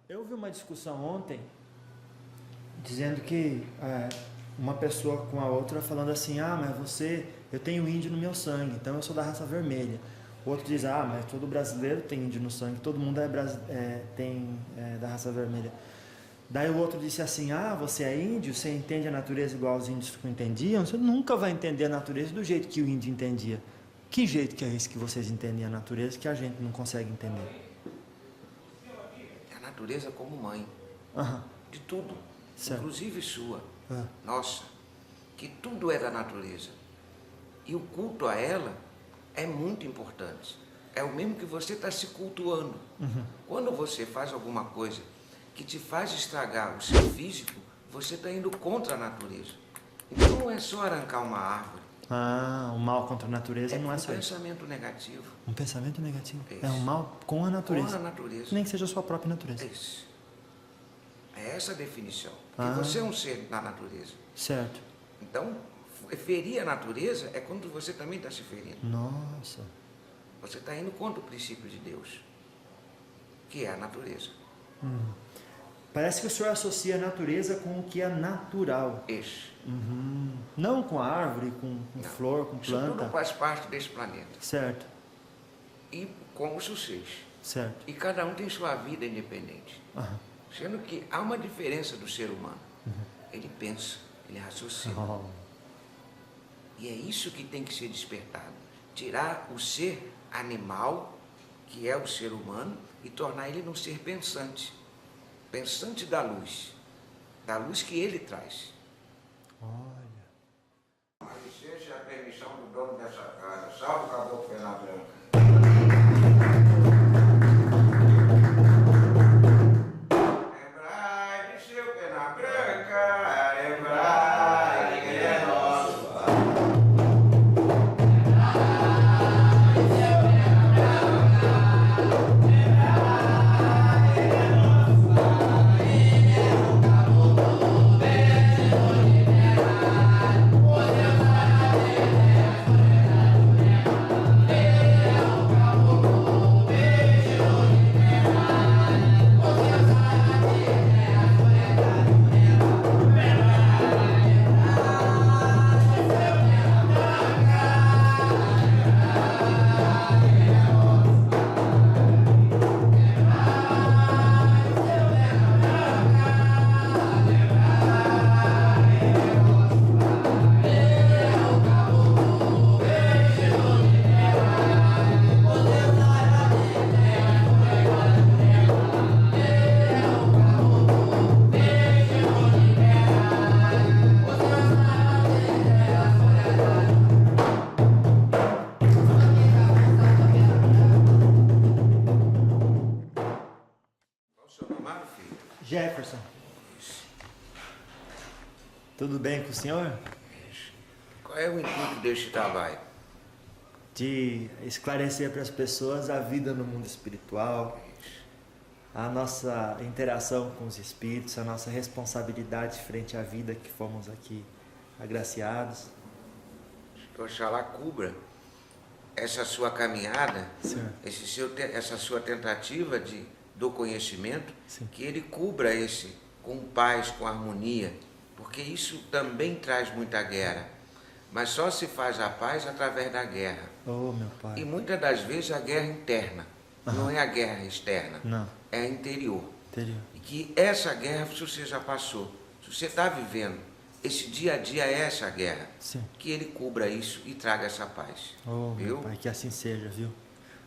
Eu vi uma discussão ontem dizendo que uma pessoa com a outra falando assim, mas eu tenho índio no meu sangue, então eu sou da raça vermelha. O outro diz, mas todo brasileiro tem índio no sangue, todo mundo tem da raça vermelha. Daí o outro disse assim, você é índio, você entende a natureza igual os índios entendiam? Você nunca vai entender a natureza do jeito que o índio entendia. Que jeito que é esse que vocês entendem a natureza que a gente não consegue entender? A natureza como mãe, de tudo, certo. Inclusive sua, nossa, que tudo é da natureza. E o culto a ela é muito importante. É o mesmo que você está se cultuando. Quando você faz alguma coisa que te faz estragar o seu físico, você está indo contra a natureza. Então não é só arrancar uma árvore. O mal contra a natureza não é só isso. Um pensamento negativo. Um pensamento negativo. Isso. É um mal com a natureza. Com a natureza. Nem que seja a sua própria natureza. Isso. É essa a definição. Porque você é um ser da natureza. Certo. Então, ferir a natureza é quando você também está se ferindo. Nossa. Você está indo contra o princípio de Deus, que é a natureza. Parece que o senhor associa a natureza com o que é natural. Isso. Não com a árvore, com flor, com planta. Isso tudo faz parte desse planeta. Certo. E como os seres. Certo. E cada um tem sua vida independente. Sendo que há uma diferença do ser humano. Ele pensa, ele raciocina. E é isso que tem que ser despertado. Tirar o ser animal, que é o ser humano, e tornar ele num ser pensante. Pensante da luz que ele traz. Olha. A licença e a permissão do dono dessa casa. Salve o caboclo Pena Branca. Lembrai de seu Pena Branca, lembrai que ele é nosso. Jefferson. Tudo bem com o senhor? Qual é o intuito deste trabalho? De esclarecer para as pessoas a vida no mundo espiritual, a nossa interação com os espíritos, a nossa responsabilidade frente à vida que fomos aqui agraciados. Que Oxalá cubra essa sua caminhada, essa sua tentativa do conhecimento, que ele cubra com paz, com harmonia, porque isso também traz muita guerra. Mas só se faz a paz através da guerra. Oh, meu pai. E muitas das vezes a guerra interna, não é a guerra externa, não. É a interior. Interior. E que essa guerra, se você já passou, se você está vivendo, esse dia a dia é essa guerra. Sim. Que ele cubra isso e traga essa paz. Oh, viu? Meu pai, que assim seja, viu?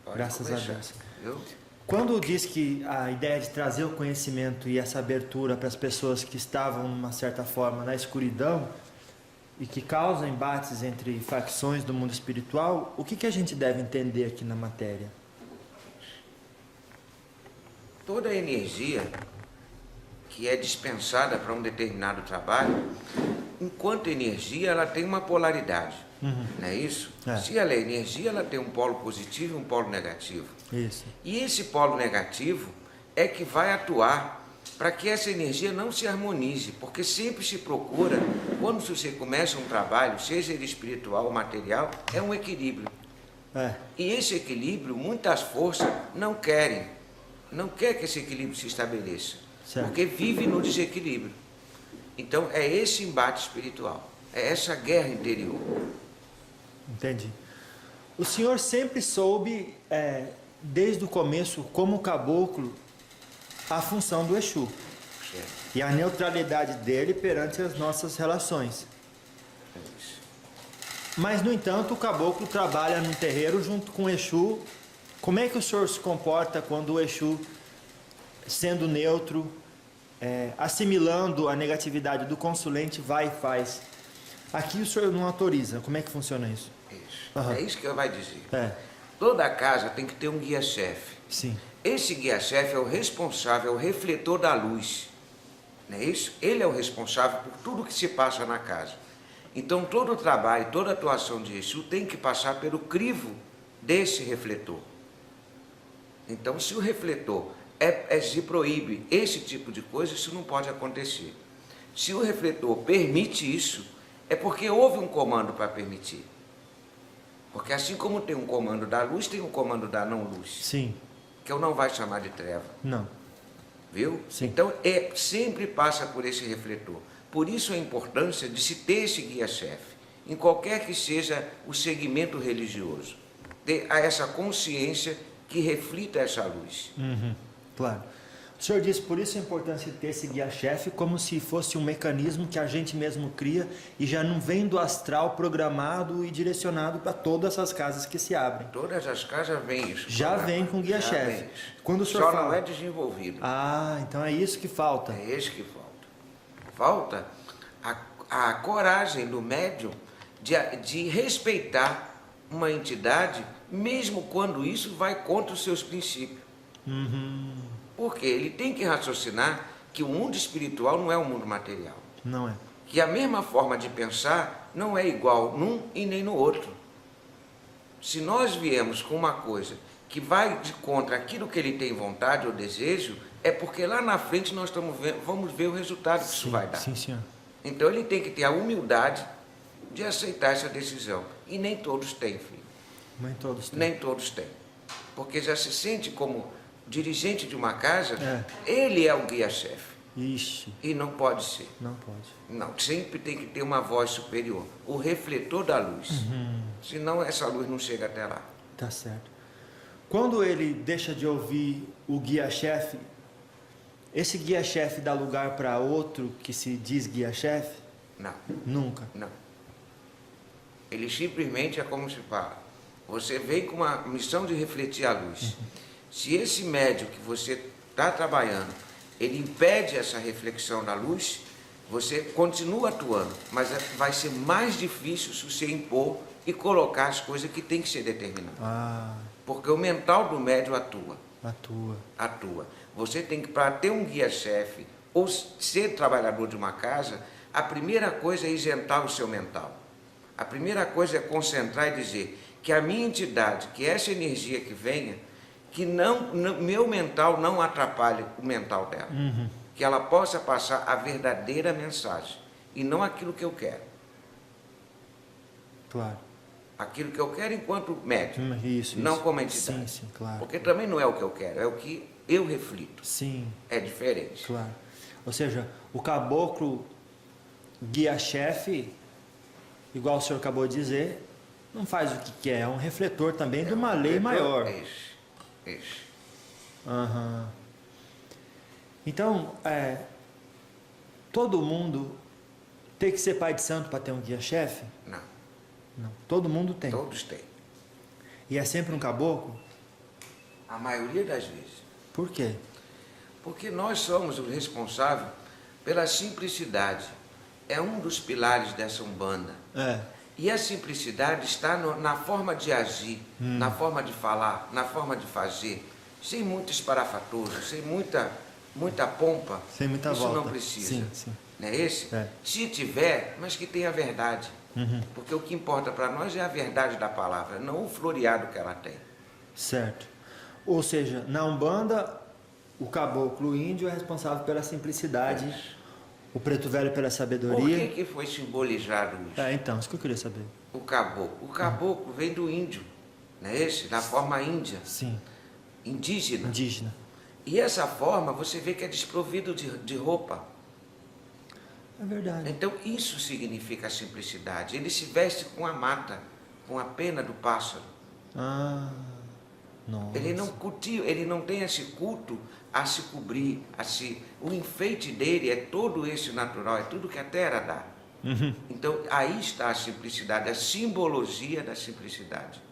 Pode Graças começar, a Deus. Viu? Quando diz que a ideia de trazer o conhecimento e essa abertura para as pessoas que estavam, de uma certa forma, na escuridão e que causam embates entre facções do mundo espiritual, o que a gente deve entender aqui na matéria? Toda energia que é dispensada para um determinado trabalho, enquanto energia, ela tem uma polaridade. Não é isso? Se ela é energia, ela tem um polo positivo e um polo negativo. Isso. E esse polo negativo é que vai atuar para que essa energia não se harmonize, porque sempre se procura, quando você começa um trabalho, seja ele espiritual ou material, é um equilíbrio. E esse equilíbrio, muitas forças não querem não quer que esse equilíbrio se estabeleça, Certo. porque vive no desequilíbrio. Então é esse embate espiritual, é essa guerra interior. Entendi. O senhor sempre soube, desde o começo, como caboclo, a função do Exu Certo? e a neutralidade dele perante as nossas relações. É isso. Mas, no entanto, o caboclo trabalha num terreiro junto com o Exu. Como é que o senhor se comporta quando o Exu, sendo neutro, assimilando a negatividade do consulente, vai e faz? Aqui o senhor não autoriza. Como é que funciona isso? Isso. Aham. É isso que eu vai dizer. É, Toda casa tem que ter um guia-chefe. sim. Esse guia-chefe é o responsável, é o refletor da luz. Não é isso? Ele é o responsável por tudo que se passa na casa. Então todo o trabalho, toda a atuação de Exu tem que passar pelo crivo desse refletor. Então se o refletor se proíbe esse tipo de coisa, isso não pode acontecer. Se o refletor permite isso, é porque houve um comando para permitir. Porque assim como tem um comando da luz, tem um comando da não-luz, Sim. que eu não vai chamar de treva, Não. viu? Sim. Então sempre passa por esse refletor. Por isso a importância de se ter esse guia-chefe, em qualquer que seja o segmento religioso, ter essa consciência que reflita essa luz. Uhum, claro. O senhor disse, por isso a importância de ter esse guia-chefe, como se fosse um mecanismo que a gente mesmo cria e já não vem do astral programado e direcionado para todas as casas que se abrem. Todas as casas vêm isso. Já vem com guia-chefe. Quando o senhor Só fala... não é desenvolvido. Ah, então é isso que falta. É isso que falta. Falta a coragem do médium de respeitar uma entidade, mesmo quando isso vai contra os seus princípios. Uhum, Porque ele tem que raciocinar que o mundo espiritual não é o mundo material. não é. Que a mesma forma de pensar não é igual num e nem no outro. Se nós viemos com uma coisa que vai de contra aquilo que ele tem vontade ou desejo, é porque lá na frente nós vamos ver o resultado que isso vai dar. Sim, senhor. Então ele tem que ter a humildade de aceitar essa decisão. E nem todos têm, filho. Nem todos têm. Nem todos têm. Porque já se sente como dirigente de uma casa, É. ele é o guia-chefe. Ixi, E não pode ser. não pode. Não, sempre tem que ter uma voz superior. O refletor da luz. Senão essa luz não chega até lá. Tá certo. Quando ele deixa de ouvir o guia-chefe, esse guia-chefe dá lugar para outro que se diz guia-chefe? Não, Nunca. não. Ele simplesmente é como se fala. Você veio com uma missão de refletir a luz. Se esse médium que você está trabalhando, ele impede essa reflexão da luz, você continua atuando, mas vai ser mais difícil se você impor e colocar as coisas que tem que ser determinadas. Ah, Porque o mental do médium atua. atua. Você tem que, para ter um guia-chefe ou ser trabalhador de uma casa, a primeira coisa é isentar o seu mental. A primeira coisa é concentrar e dizer que a minha entidade, que essa energia que venha, que meu mental não atrapalhe o mental dela. Que ela possa passar a verdadeira mensagem e não aquilo que eu quero. Claro. Aquilo que eu quero enquanto médium, Isso. não como entidade. Sim, claro. Porque também não é o que eu quero, é o que eu reflito. Sim, É diferente. claro. Ou seja, o caboclo guia-chefe, igual o senhor acabou de dizer, não faz o que quer, é um refletor também de uma lei maior. Isso. Aham. Então, todo mundo tem que ser pai de santo para ter um guia-chefe? Não, Não. Todo mundo tem. todos têm. E é sempre um caboclo? A maioria das vezes. Por quê? Porque nós somos os responsáveis pela simplicidade. É um dos pilares dessa Umbanda. E a simplicidade está na forma de agir, na forma de falar, na forma de fazer, sem muito esparafatorro, sem muita pompa. Sem muita Isso volta. não precisa. Sim. Não é esse? É. Se tiver, mas que tenha verdade. Porque o que importa para nós é a verdade da palavra, não o floreado que ela tem. Certo. Ou seja, na Umbanda, o caboclo índio é responsável pela simplicidade, o preto velho pela Por sabedoria. que foi simbolizado isso? Então, isso que eu queria saber. O caboclo. O caboclo vem do índio, não é esse? Da forma índia, Sim, indígena. indígena. E essa forma você vê que é desprovido de roupa. É verdade. Então isso significa a simplicidade. Ele se veste com a mata, com a pena do pássaro. Ah, nossa. Ele não cultiva, ele não tem esse culto a se cobrir, o enfeite dele é todo esse natural, é tudo que a terra dá. Então aí está a simplicidade, a simbologia da simplicidade.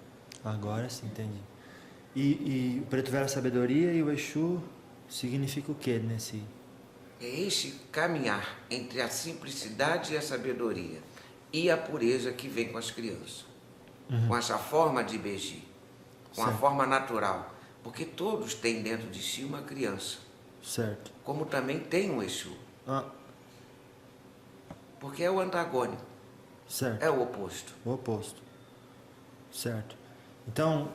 Agora sim, entendi. E o preto velho é a sabedoria e o Exu significa o que nesse? É esse caminhar entre a simplicidade e a sabedoria e a pureza que vem com as crianças, com essa forma de Beji, com a forma natural, porque todos têm dentro de si uma criança, certo? como também tem um Exu, porque é o antagônico, certo? é o oposto. O oposto, certo? Então,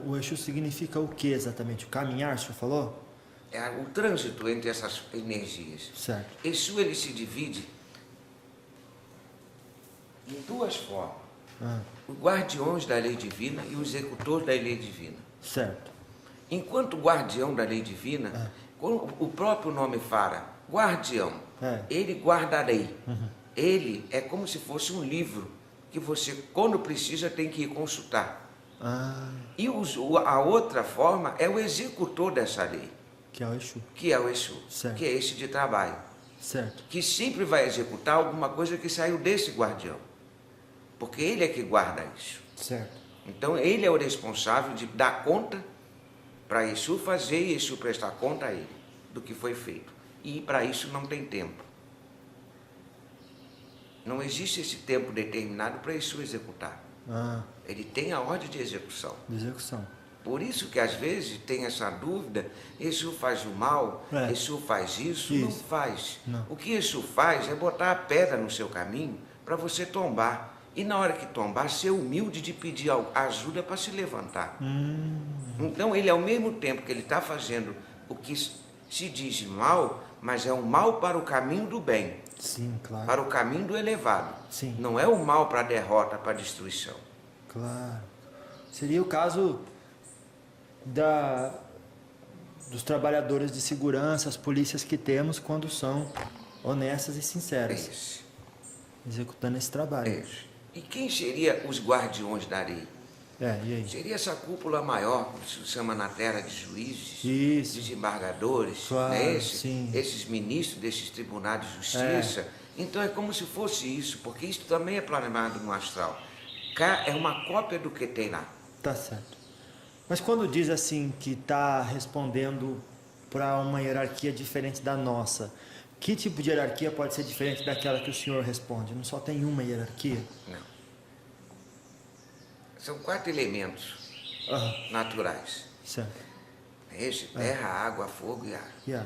o Exu significa o que exatamente? O caminhar, o senhor falou? É o trânsito entre essas energias. Certo. Exu ele se divide em duas formas. Os guardiões da lei divina e o executor da lei divina. Certo. Enquanto guardião da lei divina, como o próprio nome fala, guardião, ele guarda a lei. Ele é como se fosse um livro que você, quando precisa, tem que ir consultar. E a outra forma é o executor dessa lei. Que é o Exu. Que é o Exu, certo. Que é esse de trabalho. Certo. Que sempre vai executar alguma coisa que saiu desse guardião. Porque ele é que guarda isso. Certo. Então ele é o responsável de dar conta para Exu fazer e Exu prestar conta a ele do que foi feito. E para isso não tem tempo. Não existe esse tempo determinado para Exu executar. Ele tem a ordem de execução. De execução. Por isso que às vezes tem essa dúvida, Exu faz o mal, Exu faz isso. Não faz. Não. O que Exu faz é botar a pedra no seu caminho para você tombar. E na hora que tombar, ser humilde de pedir ajuda para se levantar. Então ele, ao mesmo tempo que ele está fazendo o que se diz mal, mas é um mal para o caminho do bem. Sim, claro. Para o caminho do elevado. Sim. Não é o mal para a derrota, para a destruição. Claro. Seria o caso dos trabalhadores de segurança, as polícias que temos quando são honestas e sinceras. Isso. Executando esse trabalho. Isso. E quem seria os guardiões da lei? E aí? Seria essa cúpula maior, que se chama na terra de juízes, desembargadores, claro, né? sim. Esses ministros desses tribunais de justiça. Então é como se fosse isso, porque isso também é planeado no astral. Cá é uma cópia do que tem lá. Tá certo. Mas quando diz assim que está respondendo para uma hierarquia diferente da nossa, que tipo de hierarquia pode ser diferente daquela que o senhor responde? Não só tem uma hierarquia? Não. São 4 elementos naturais. Certo. Esse, terra, água, fogo e ar.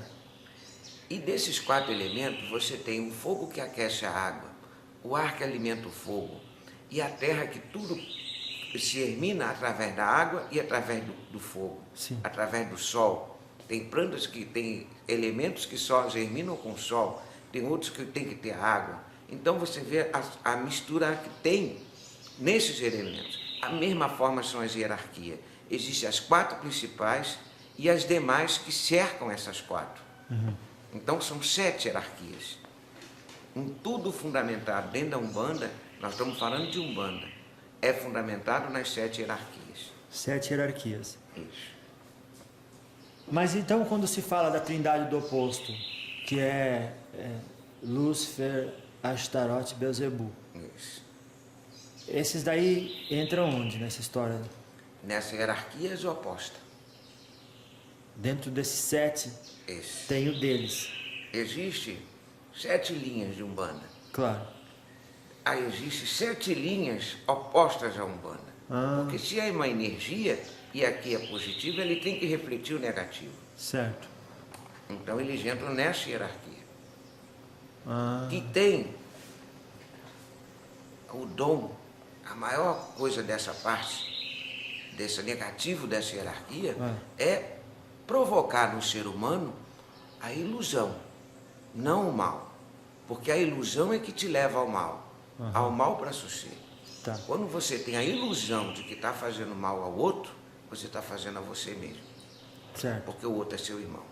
E desses 4 elementos, você tem o fogo que aquece a água, o ar que alimenta o fogo, e a terra que tudo se germina através da água e através do fogo, através do sol. Tem plantas que têm elementos que só germinam com o sol, tem outros que tem que ter água. Então você vê a mistura que tem nesses elementos. A mesma forma são as hierarquias. Existem as 4 principais e as demais que cercam essas 4. Então são 7 hierarquias. Tudo fundamentado dentro da Umbanda, nós estamos falando de Umbanda, é fundamentado nas 7 hierarquias. 7 hierarquias. Isso. Mas então quando se fala da trindade do oposto, que é Lúcifer, Astarote e Beelzebub, Isso. esses daí entram onde nessa história? Nessa hierarquia oposta. Dentro desses 7, Isso. tem o deles. Existe 7 linhas de Umbanda. Claro. Aí existem 7 linhas opostas à Umbanda. Porque se é uma energia e aqui é positivo, ele tem que refletir o negativo. Certo. Então eles entram nessa hierarquia. Que tem o dom, a maior coisa dessa parte, desse negativo dessa hierarquia, é provocar no ser humano a ilusão, não o mal. Porque a ilusão é que te leva ao mal para suceder. Tá. Quando você tem a ilusão de que está fazendo mal ao outro, você está fazendo a você mesmo. Certo. porque o outro é seu irmão.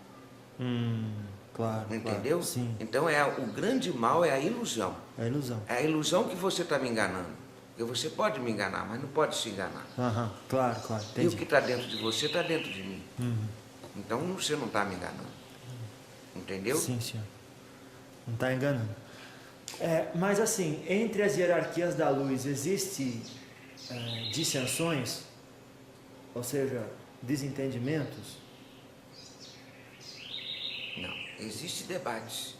Claro. Entendeu? Claro. Sim. Então o grande mal é a ilusão. É a ilusão. É a ilusão que você está me enganando. Porque você pode me enganar, mas não pode se enganar. Claro. E o Entendi. que está dentro de você está dentro de mim. Então você não está me enganando. Entendeu? Sim, senhor. Não está enganando. Mas assim, entre as hierarquias da luz, existe dissensões? Ou seja, desentendimentos? Não. Existe debates.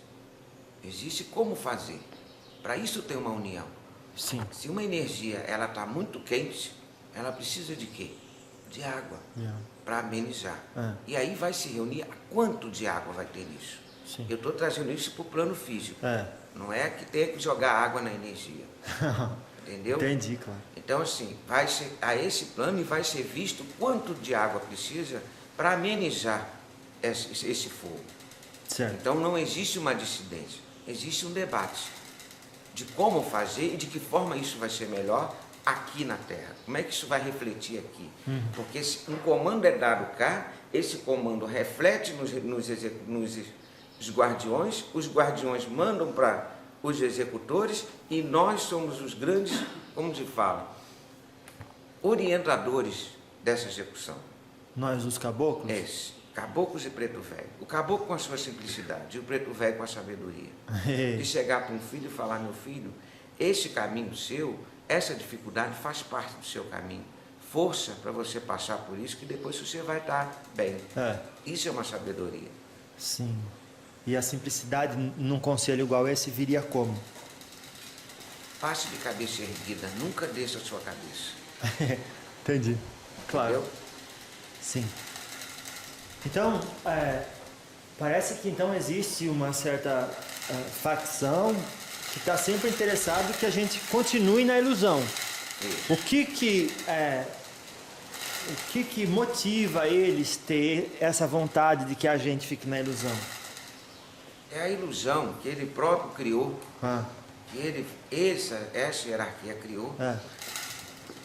Existe como fazer. Para isso tem uma união. Sim. Se uma energia ela está muito quente, ela precisa de quê? De água. Para amenizar. E aí vai se reunir. Quanto de água vai ter nisso? Sim. Eu estou trazendo isso para o plano físico. Não é que tenha que jogar água na energia. Entendeu? Entendi, claro. Então, assim, vai ser a esse plano e vai ser visto quanto de água precisa para amenizar esse fogo. Certo. Então, não existe uma dissidência, existe um debate de como fazer e de que forma isso vai ser melhor aqui na Terra. Como é que isso vai refletir aqui? Porque se um comando é dado cá, esse comando reflete nos guardiões, os guardiões mandam para os executores e nós somos os grandes, como se fala, orientadores dessa execução. Nós, os caboclos? Caboclos e preto velho. O caboclo com a sua simplicidade e o preto velho com a sabedoria. De chegar para um filho e falar: meu filho, esse caminho seu, essa dificuldade faz parte do seu caminho. Força para você passar por isso, que depois você vai estar bem. Isso é uma sabedoria. Sim. E a simplicidade num conselho igual esse viria como? Passe de cabeça erguida, nunca desça a sua cabeça. Entendi. Claro. Entendeu? Sim. Então, parece que então existe uma certa facção que está sempre interessado que a gente continue na ilusão. Isso. O que motiva eles ter essa vontade de que a gente fique na ilusão? É a ilusão que ele próprio criou, que essa hierarquia criou,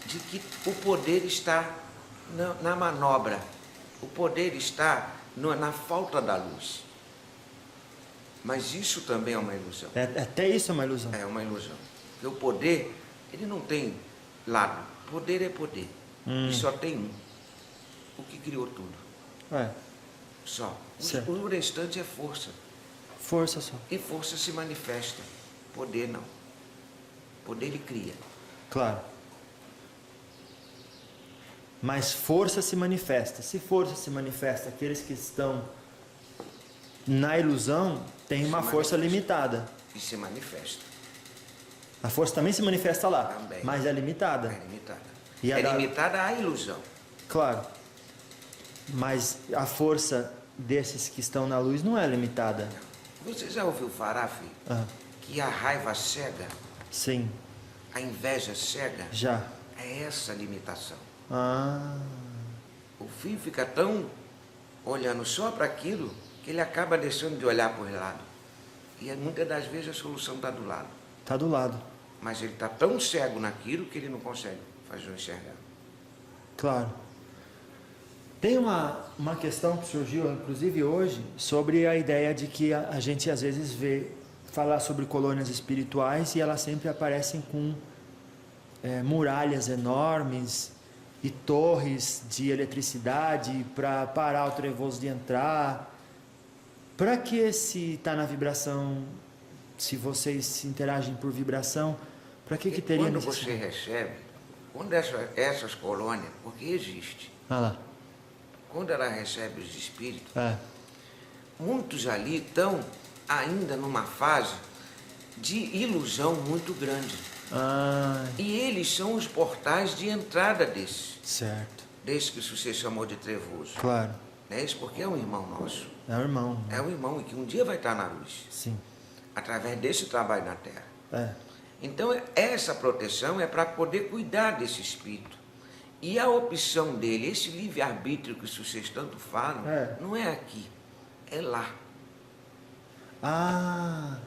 de que o poder está na manobra, o poder está na falta da luz. Mas isso também é uma ilusão. Até isso é uma ilusão. É uma ilusão. Porque o poder, ele não tem lado. Poder é poder. E só tem um. O que criou tudo. Só. O restante é força. Força só. E força se manifesta. Poder não. Poder ele cria. Claro. Mas força se manifesta. Se força se manifesta, aqueles que estão na ilusão têm uma força limitada. E se manifesta. A força também se manifesta lá, Também. mas é limitada. É limitada. E é limitada à ilusão. Claro. Mas a força desses que estão na luz não é limitada. Você já ouviu falar, filho? Que a raiva cega? Sim. A inveja cega? Já. É essa a limitação. O filho fica tão olhando só para aquilo que ele acaba deixando de olhar para o lado. E muitas das vezes a solução está do lado. Está do lado. Mas ele está tão cego naquilo que ele não consegue fazer o enxergar. Claro. Tem uma questão que surgiu, inclusive hoje, sobre a ideia de que a gente às vezes vê falar sobre colônias espirituais e elas sempre aparecem com muralhas enormes e torres de eletricidade para parar o trevoso de entrar. Para que se está na vibração, se vocês se interagem por vibração, para que teria quando necessidade? você recebe, quando essas colônias, porque existe, quando ela recebe os espíritos, muitos ali estão ainda numa fase de ilusão muito grande. E eles são os portais de entrada desse que você chamou de trevoso. Claro. Não é isso? Porque é um irmão nosso. É um irmão. É um irmão e que um dia vai estar na luz. Sim. Através desse trabalho na Terra. Então, essa proteção é para poder cuidar desse espírito. E a opção dele, esse livre-arbítrio que vocês tanto falam, não é aqui, é lá.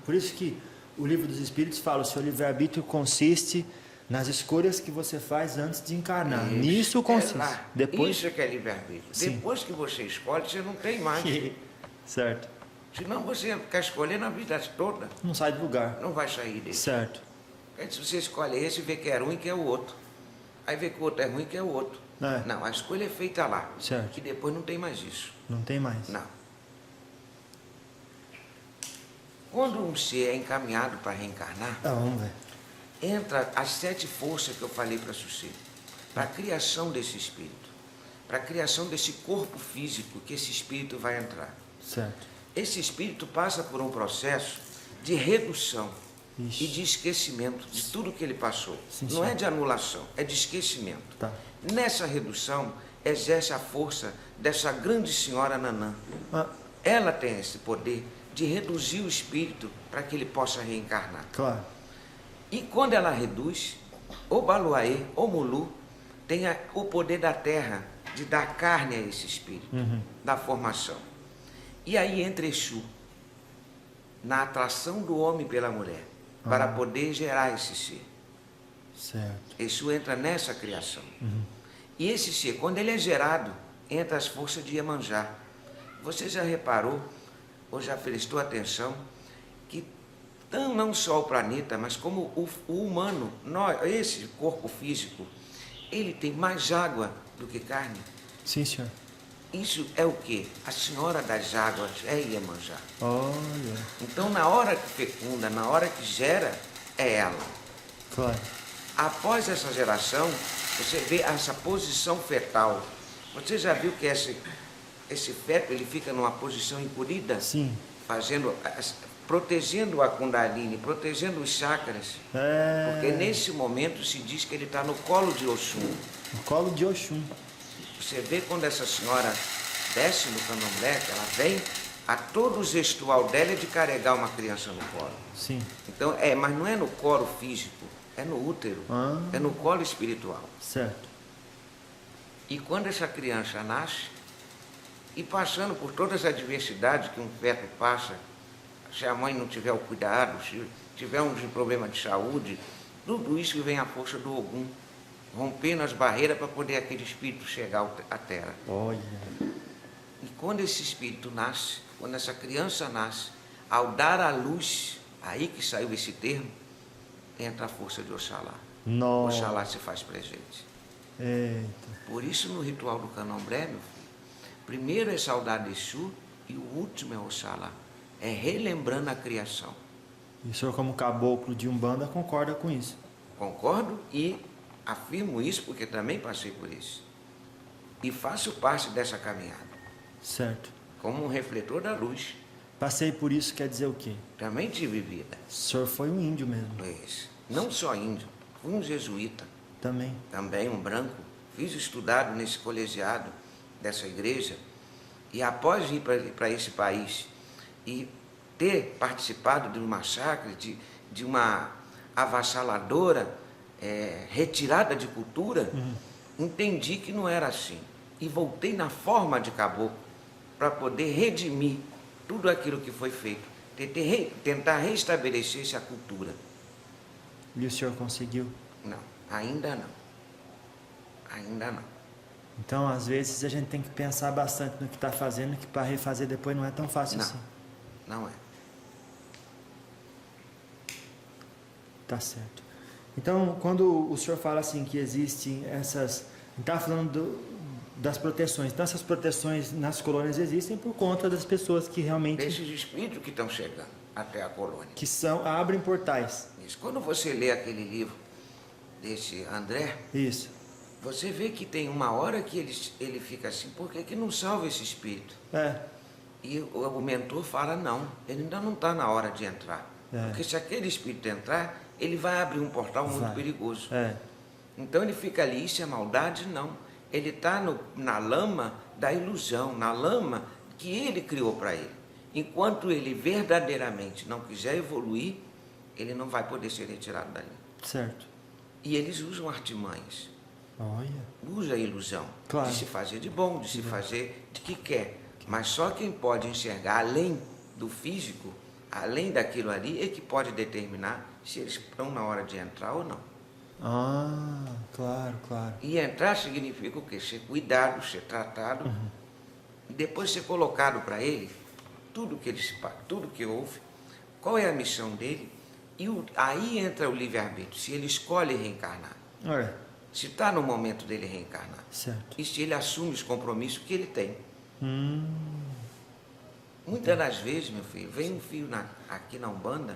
Por isso que o Livro dos Espíritos fala: o seu livre-arbítrio consiste Nas escolhas que você faz antes de encarnar. Isso, Nisso consiste. lá. Depois... Isso que é livre-arbítrio. Sim. Depois que você escolhe, você não tem mais. Certo. Senão você ia ficar escolhendo a vida toda. Não sai do lugar. Não vai sair dele. Certo. Se você escolhe esse, vê que é ruim, que é o outro. Aí vê que o outro é ruim, que é o outro. É. Não, a escolha é feita lá. Certo. E depois não tem mais isso. Não tem mais. Não. Quando um ser é encaminhado para reencarnar, Vamos ver. entra as 7 forças que eu falei para você, para a criação desse espírito, para a criação desse corpo físico que esse espírito vai entrar. Certo. Esse espírito passa por um processo de redução Ixi. e de esquecimento de tudo que ele passou. Sim, Não sim. é de anulação, é de esquecimento. Tá. Nessa redução, exerce a força dessa grande senhora Nanã. Ah, Ela tem esse poder de reduzir o espírito para que ele possa reencarnar. claro. E quando ela reduz, o Baluaê, o Mulu, tem o poder da terra de dar carne a esse espírito, da formação. E aí entra Exu, na atração do homem pela mulher, para poder gerar esse ser. Certo. Exu entra nessa criação. E esse ser, quando ele é gerado, entra as forças de Iemanjá. Você já reparou, ou já prestou atenção, que não só o planeta, mas como o humano, esse corpo físico, ele tem mais água do que carne. Sim, senhor. Isso é o quê? A senhora das águas é Iemanjá. Olha. Então, na hora que fecunda, na hora que gera, é ela. Claro. Após essa geração, você vê essa posição fetal. Você já viu que esse feto ele fica numa posição encolhida? Sim. Protegendo a Kundalini, protegendo os chakras. Porque nesse momento se diz que ele está no colo de Oxum. No colo de Oxum. Você vê quando essa senhora desce no candomblé, que ela vem, a todo o gestual dela é de carregar uma criança no colo. Sim. Então, mas não é no colo físico, é no útero, é no colo espiritual. Certo. E quando essa criança nasce, e passando por todas as adversidades que um feto passa, se a mãe não tiver o cuidado, se tiver um problema de saúde, tudo isso que vem a força do Ogum, rompendo as barreiras para poder aquele espírito chegar à terra. Olha. E quando esse espírito nasce, quando essa criança nasce, ao dar à luz, aí que saiu esse termo, entra a força de Oxalá. Nossa. Oxalá se faz presente. Eita. Por isso, no ritual do candomblé, meu filho, primeiro é saudar Exu e o último é Oxalá. É relembrando a criação. E o senhor, como caboclo de Umbanda, concorda com isso? Concordo e afirmo isso porque também passei por isso. E faço parte dessa caminhada. Certo. Como um refletor da luz. Passei por isso quer dizer o quê? Também tive vida. O senhor foi um índio mesmo. Isso. Não só índio, fui um jesuíta. Também. Também um branco. Fiz estudado nesse colegiado dessa igreja. E após ir para esse país e ter participado de um massacre, de uma avassaladora retirada de cultura, entendi que não era assim. E voltei na forma de caboclo para poder redimir tudo aquilo que foi feito. Tentar restabelecer essa cultura. E o senhor conseguiu? Não, ainda não. Ainda não. Então, às vezes, a gente tem que pensar bastante no que está fazendo, que para refazer depois não é tão fácil Não. assim. Não é. Tá certo. Então, quando o senhor fala assim que existem essas... Está falando das proteções. Então, essas proteções nas colônias existem por conta das pessoas que realmente... Desses espíritos que estão chegando até a colônia. Que abrem portais. Isso. Quando você lê aquele livro desse André, Isso. você vê que tem uma hora que ele fica assim, por que não salva esse espírito? E o mentor fala, não, ele ainda não está na hora de entrar. Porque se aquele espírito entrar, ele vai abrir um portal muito perigoso. Então ele fica ali, isso é maldade? Não. Ele está na lama da ilusão, na lama que ele criou para ele. Enquanto ele verdadeiramente não quiser evoluir, ele não vai poder ser retirado dali. Certo. E eles usam artimanhas. Olha. Usa a ilusão de se fazer de bom, de se fazer de que quer. Mas só quem pode enxergar além do físico, além daquilo ali, é que pode determinar se eles estão na hora de entrar ou não. Ah, claro, claro. E entrar significa o quê? Ser cuidado, ser tratado, e depois ser colocado para ele tudo que ele se passa, tudo que houve, qual é a missão dele, e aí entra o livre-arbítrio, se ele escolhe reencarnar, É, se está no momento dele reencarnar, certo. e se ele assume os compromissos que ele tem. Hum, Muitas das vezes, meu filho, vem um filho aqui na Umbanda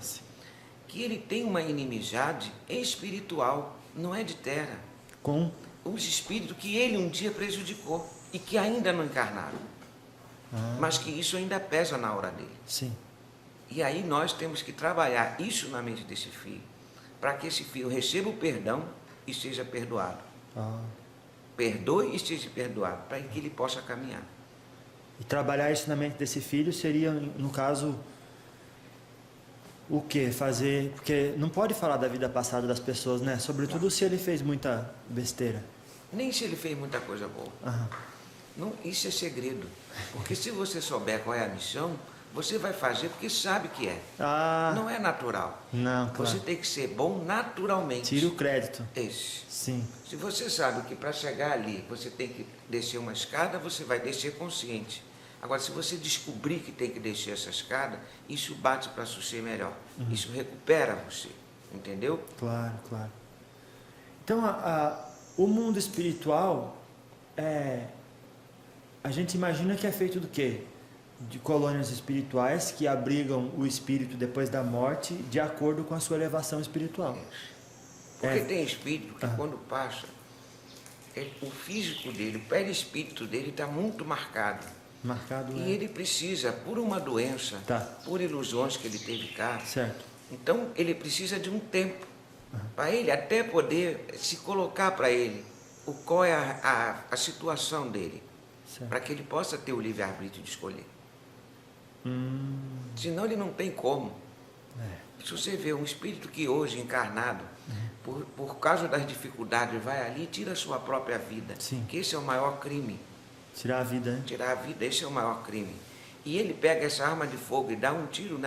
que ele tem uma inimizade espiritual, não é de terra. com... Os espíritos que ele um dia prejudicou e que ainda não encarnaram, mas que isso ainda pesa na hora dele. Sim. E aí nós temos que trabalhar isso na mente desse filho, para que esse filho receba o perdão e seja perdoado. Ah. Perdoe e seja perdoado, para que ele possa caminhar. E trabalhar isso na mente desse filho seria, no caso, o que? Fazer... Porque não pode falar da vida passada das pessoas, né? Sobretudo se ele fez muita besteira. Nem se ele fez muita coisa boa. Aham. Não, isso é segredo. Porque se você souber qual é a missão, você vai fazer porque sabe que é. Ah, Não é natural. não, claro. Você tem que ser bom naturalmente. Tira o crédito. Esse. Sim. Se você sabe que para chegar ali você tem que descer uma escada, você vai descer consciente. Agora, se você descobrir que tem que descer essa escada, isso bate para você melhor. Isso recupera você. Entendeu? Claro, claro. Então, o mundo espiritual, a gente imagina que é feito do quê? De colônias espirituais que abrigam o espírito depois da morte de acordo com a sua elevação espiritual. Porque tem espírito que quando passa, o físico dele, o perispírito dele está muito marcado. Marcado E ele precisa, por uma doença, Tá. por ilusões que ele teve cá, Certo. então ele precisa de um tempo para ele até poder se colocar para ele qual é a situação dele, Certo. para que ele possa ter o livre-arbítrio de escolher. Senão ele não tem como. Se você vê um espírito que hoje encarnado, por causa das dificuldades, vai ali e tira a sua própria vida, Sim. que esse é o maior crime. Tirar a vida, né? Tirar a vida, esse é o maior crime. E ele pega essa arma de fogo e dá um tiro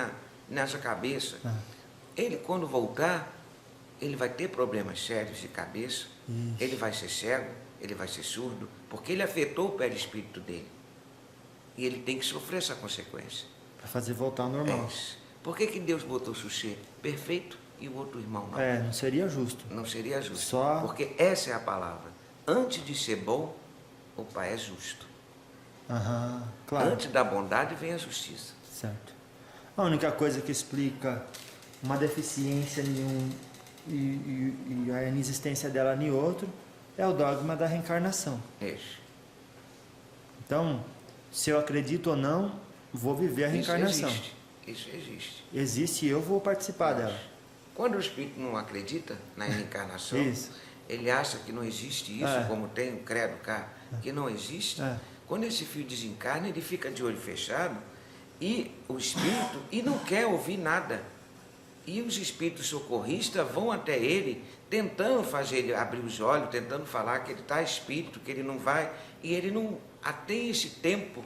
nessa cabeça. Ele, quando voltar, ele vai ter problemas sérios de cabeça, ele vai ser cego, ele vai ser surdo, porque ele afetou o perispírito dele. E ele tem que sofrer essa consequência. Para fazer voltar ao normal. Por que Deus botou Xuxê perfeito e o outro irmão não? Não seria justo. Não seria justo. Só- Porque essa é a palavra. Antes de ser bom, o Pai é justo. Aham, claro. Antes da bondade vem a justiça. Certo. A única coisa que explica uma deficiência em um e a inexistência dela em outro é o dogma da reencarnação. Isso. Então, se eu acredito ou não, vou viver a reencarnação. Isso existe. Existe e eu vou participar dela. Quando o espírito não acredita na reencarnação, Isso. ele acha que não existe isso, É. como tem o credo cá, que não existe. É. Quando esse filho desencarna, ele fica de olho fechado e o espírito e não quer ouvir nada. E os espíritos socorristas vão até ele, tentando fazer ele abrir os olhos, tentando falar que ele está espírito, que ele não vai, e ele não tem esse tempo.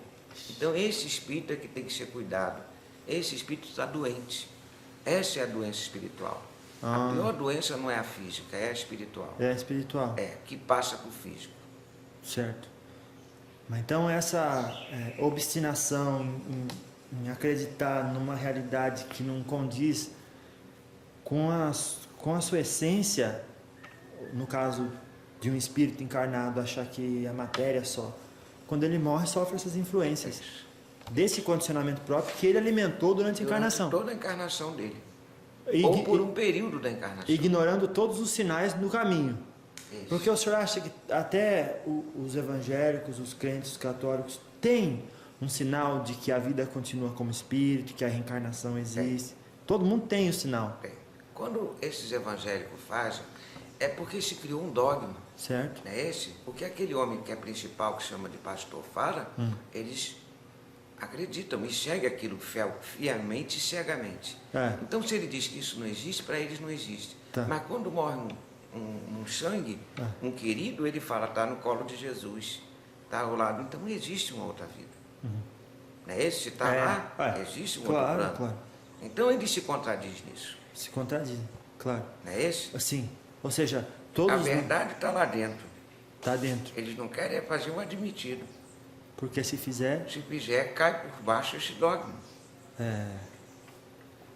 Então esse espírito é que tem que ser cuidado. Esse espírito está doente. Essa é a doença espiritual. A pior doença não é a física, é a espiritual. É espiritual. É, que passa para o físico. Certo. Mas então essa obstinação em acreditar numa realidade que não condiz com a sua essência, no caso de um espírito encarnado achar que a matéria é só, quando ele morre sofre essas influências desse condicionamento próprio que ele alimentou durante a encarnação. Toda a encarnação dele. E- Ou por um período da encarnação. ignorando todos os sinais no caminho. Isso. Porque o senhor acha que até os evangélicos, os crentes, os católicos, têm um sinal de que a vida continua como espírito, que a reencarnação existe? Todo mundo tem o sinal, Bem, quando esses evangélicos fazem, é porque se criou um dogma. certo? Não é esse? O que aquele homem que é principal, que chama de pastor, fala, eles acreditam e seguem aquilo fielmente e cegamente. É. Então, se ele diz que isso não existe, para eles não existe. Tá. Mas quando morre um sangue, um querido, ele fala, está no colo de Jesus, está ao lado. Então, existe uma outra vida. Não é esse? Se está lá, existe um outro plano. Claro. Então, ele se contradiz nisso. Se contradizem, claro. Não é esse? Assim, ou seja, Todos A verdade está lá dentro. Está dentro. Eles não querem é fazer o admitido. Porque se fizer, Se fizer, cai por baixo esse dogma.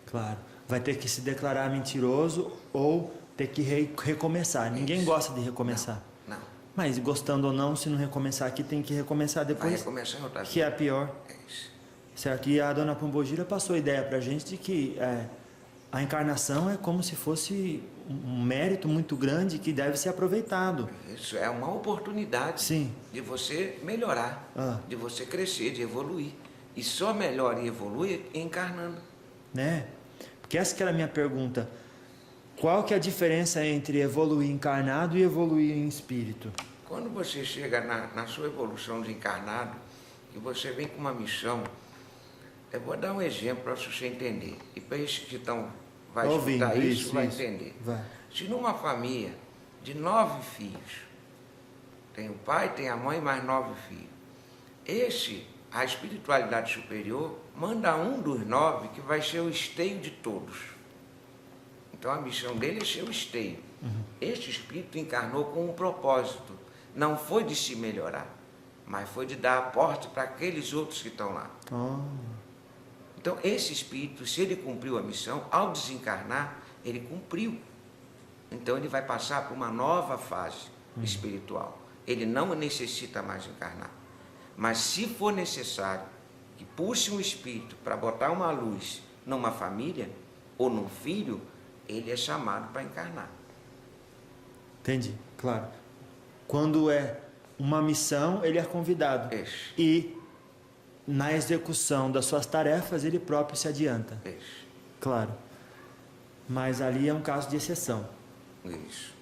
claro, vai ter que se declarar mentiroso ou ter que recomeçar. Ninguém Isso. gosta de recomeçar. Não. Mas gostando ou não, se não recomeçar aqui, tem que recomeçar Vai depois, recomeçar em outra vida. que é a pior. É isso. Certo? E a dona Pombogira passou a ideia pra gente de que a encarnação é como se fosse um mérito muito grande que deve ser aproveitado. Isso é uma oportunidade Sim. de você melhorar, Ah. de você crescer, de evoluir. E só melhora e evolui encarnando. Né? Porque essa que era a minha pergunta. Qual que é a diferença entre evoluir encarnado e evoluir em espírito? Quando você chega na sua evolução de encarnado, e você vem com uma missão, eu vou dar um exemplo para você entender. E para esses que vai escutar isso, vai entender. Vai. Se numa família de 9 filhos, tem o pai, tem a mãe, mais 9 filhos. A espiritualidade superior, manda um dos 9 que vai ser o esteio de todos. Então a missão dele é ser o esteio. Este espírito encarnou com um propósito. Não foi de se melhorar, mas foi de dar aporte para aqueles outros que estão lá. Então esse espírito, se ele cumpriu a missão, ao desencarnar, ele cumpriu. Então ele vai passar por uma nova fase espiritual. Ele não necessita mais encarnar. Mas se for necessário que puxe um espírito para botar uma luz numa família ou num filho, ele é chamado para encarnar. Entendi, claro. Quando é uma missão, ele é convidado. Isso. E na execução das suas tarefas, ele próprio se adianta. Isso. Claro. Mas ali é um caso de exceção. Isso.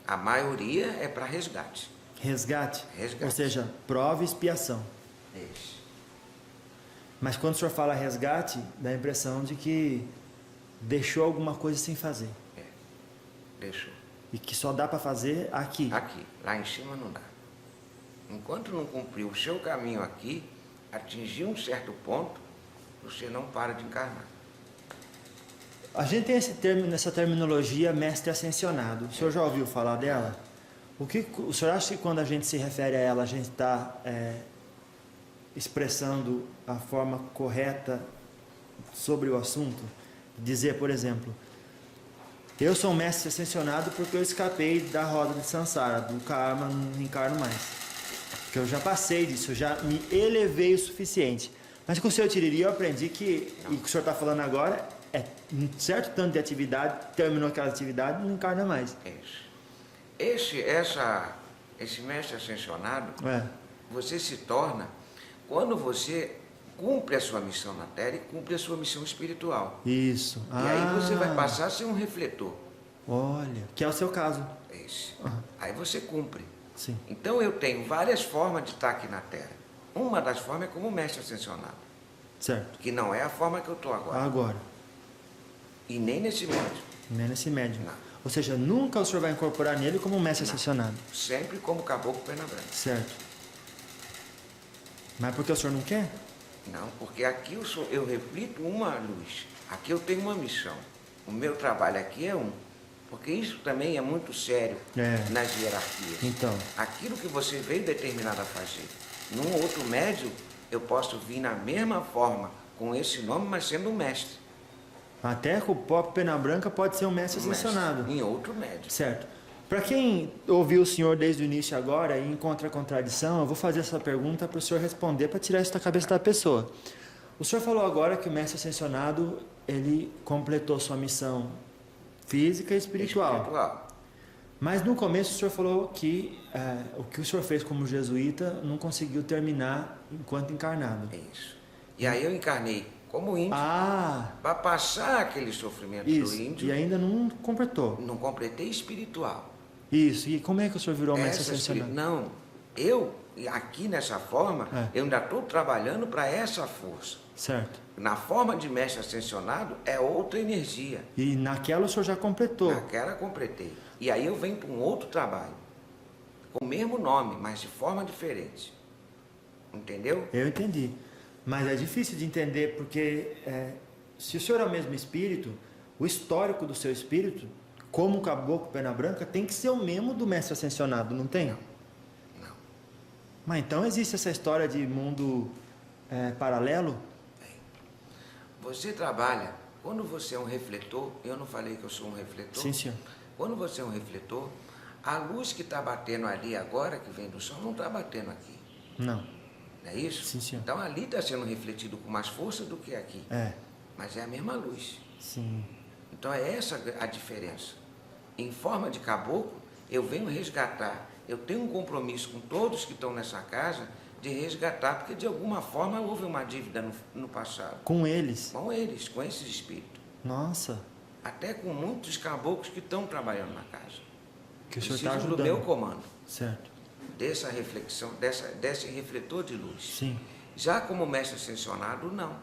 A maioria é para resgate. Resgate? Resgate. Ou seja, prova e expiação. Isso. Mas quando o senhor fala resgate, dá a impressão de que deixou alguma coisa sem fazer. Deixou. E que só dá para fazer aqui. Aqui, lá em cima não dá. Enquanto não cumpriu o seu caminho aqui, atingir um certo ponto, você não para de encarnar. A gente tem esse termo, essa terminologia mestre ascensionado. O senhor já ouviu falar dela? O senhor acha que quando a gente se refere a ela, a gente está expressando a forma correta sobre o assunto? Dizer, por exemplo, eu sou um mestre ascensionado porque eu escapei da roda de Sansara, do karma, não encarno mais. Porque eu já passei disso, eu já me elevei o suficiente. Mas com o seu Tiriri eu aprendi que, e o que o senhor está falando agora, é um certo tanto de atividade, terminou aquela atividade, não encarna mais. Isso. Esse mestre ascensionado, você se torna quando você cumpre a sua missão na Terra e cumpre a sua missão espiritual. Isso. E aí você vai passar a ser um refletor. Olha, que é o seu caso. Isso. Aí você cumpre. Sim. Então eu tenho várias formas de estar aqui na Terra. Uma das formas é como mestre ascensionado. Certo. Que não é a forma que eu estou agora. Agora. E nem nesse médio. Nem nesse médium. Não. Ou seja, nunca o senhor vai incorporar nele como um mestre ascensionado. Sempre como caboclo pena branca. Certo. Mas porque o senhor não quer? Não, porque aqui eu reflito uma luz. Aqui eu tenho uma missão. O meu trabalho aqui é um. Porque isso também é muito sério nas hierarquias. Então. Aquilo que você veio determinado a fazer. Num outro médium, eu posso vir na mesma forma, com esse nome, mas sendo um mestre. Até com o próprio Pena Branca pode ser um mestre ascensionado. Em outro médium. Certo. Para quem ouviu o senhor desde o início agora e encontra contradição, eu vou fazer essa pergunta para o senhor responder para tirar isso da cabeça da pessoa. O senhor falou agora que o mestre ascensionado, ele completou sua missão física e espiritual. Mas no começo o senhor falou que o que o senhor fez como jesuíta não conseguiu terminar enquanto encarnado. Isso. E aí eu encarnei como índio para passar aquele sofrimento do índio. E ainda não completou. Não completei espiritual. Isso. E como é que o senhor virou mestre ascensionado? Não. Eu, aqui nessa forma, eu ainda estou trabalhando para essa força. Certo. Na forma de mestre ascensionado é outra energia. E naquela o senhor já completou. Naquela completei. E aí eu venho para um outro trabalho. Com o mesmo nome, mas de forma diferente. Entendeu? Eu entendi. Mas é difícil de entender porque se o senhor é o mesmo espírito, o histórico do seu espírito como o caboclo perna branca, tem que ser o mesmo do mestre ascensionado, não tem? Não. Mas então existe essa história de mundo paralelo? Você trabalha, quando você é um refletor, eu não falei que eu sou um refletor? Sim, senhor. Quando você é um refletor, a luz que está batendo ali agora, que vem do sol, não está batendo aqui. Não. Não é isso? Sim, senhor. Então ali está sendo refletido com mais força do que aqui. É. Mas é a mesma luz. Sim. Então é essa a diferença. Em forma de caboclo, eu venho resgatar. Eu tenho um compromisso com todos que estão nessa casa de resgatar, porque de alguma forma houve uma dívida no passado. Com eles? Com eles, com esses espíritos. Nossa. Até com muitos caboclos que estão trabalhando na casa. Que o senhor está Precisam ajudando. do meu comando. Certo. Dessa reflexão, desse refletor de luz. Sim. Já como mestre ascensionado, não.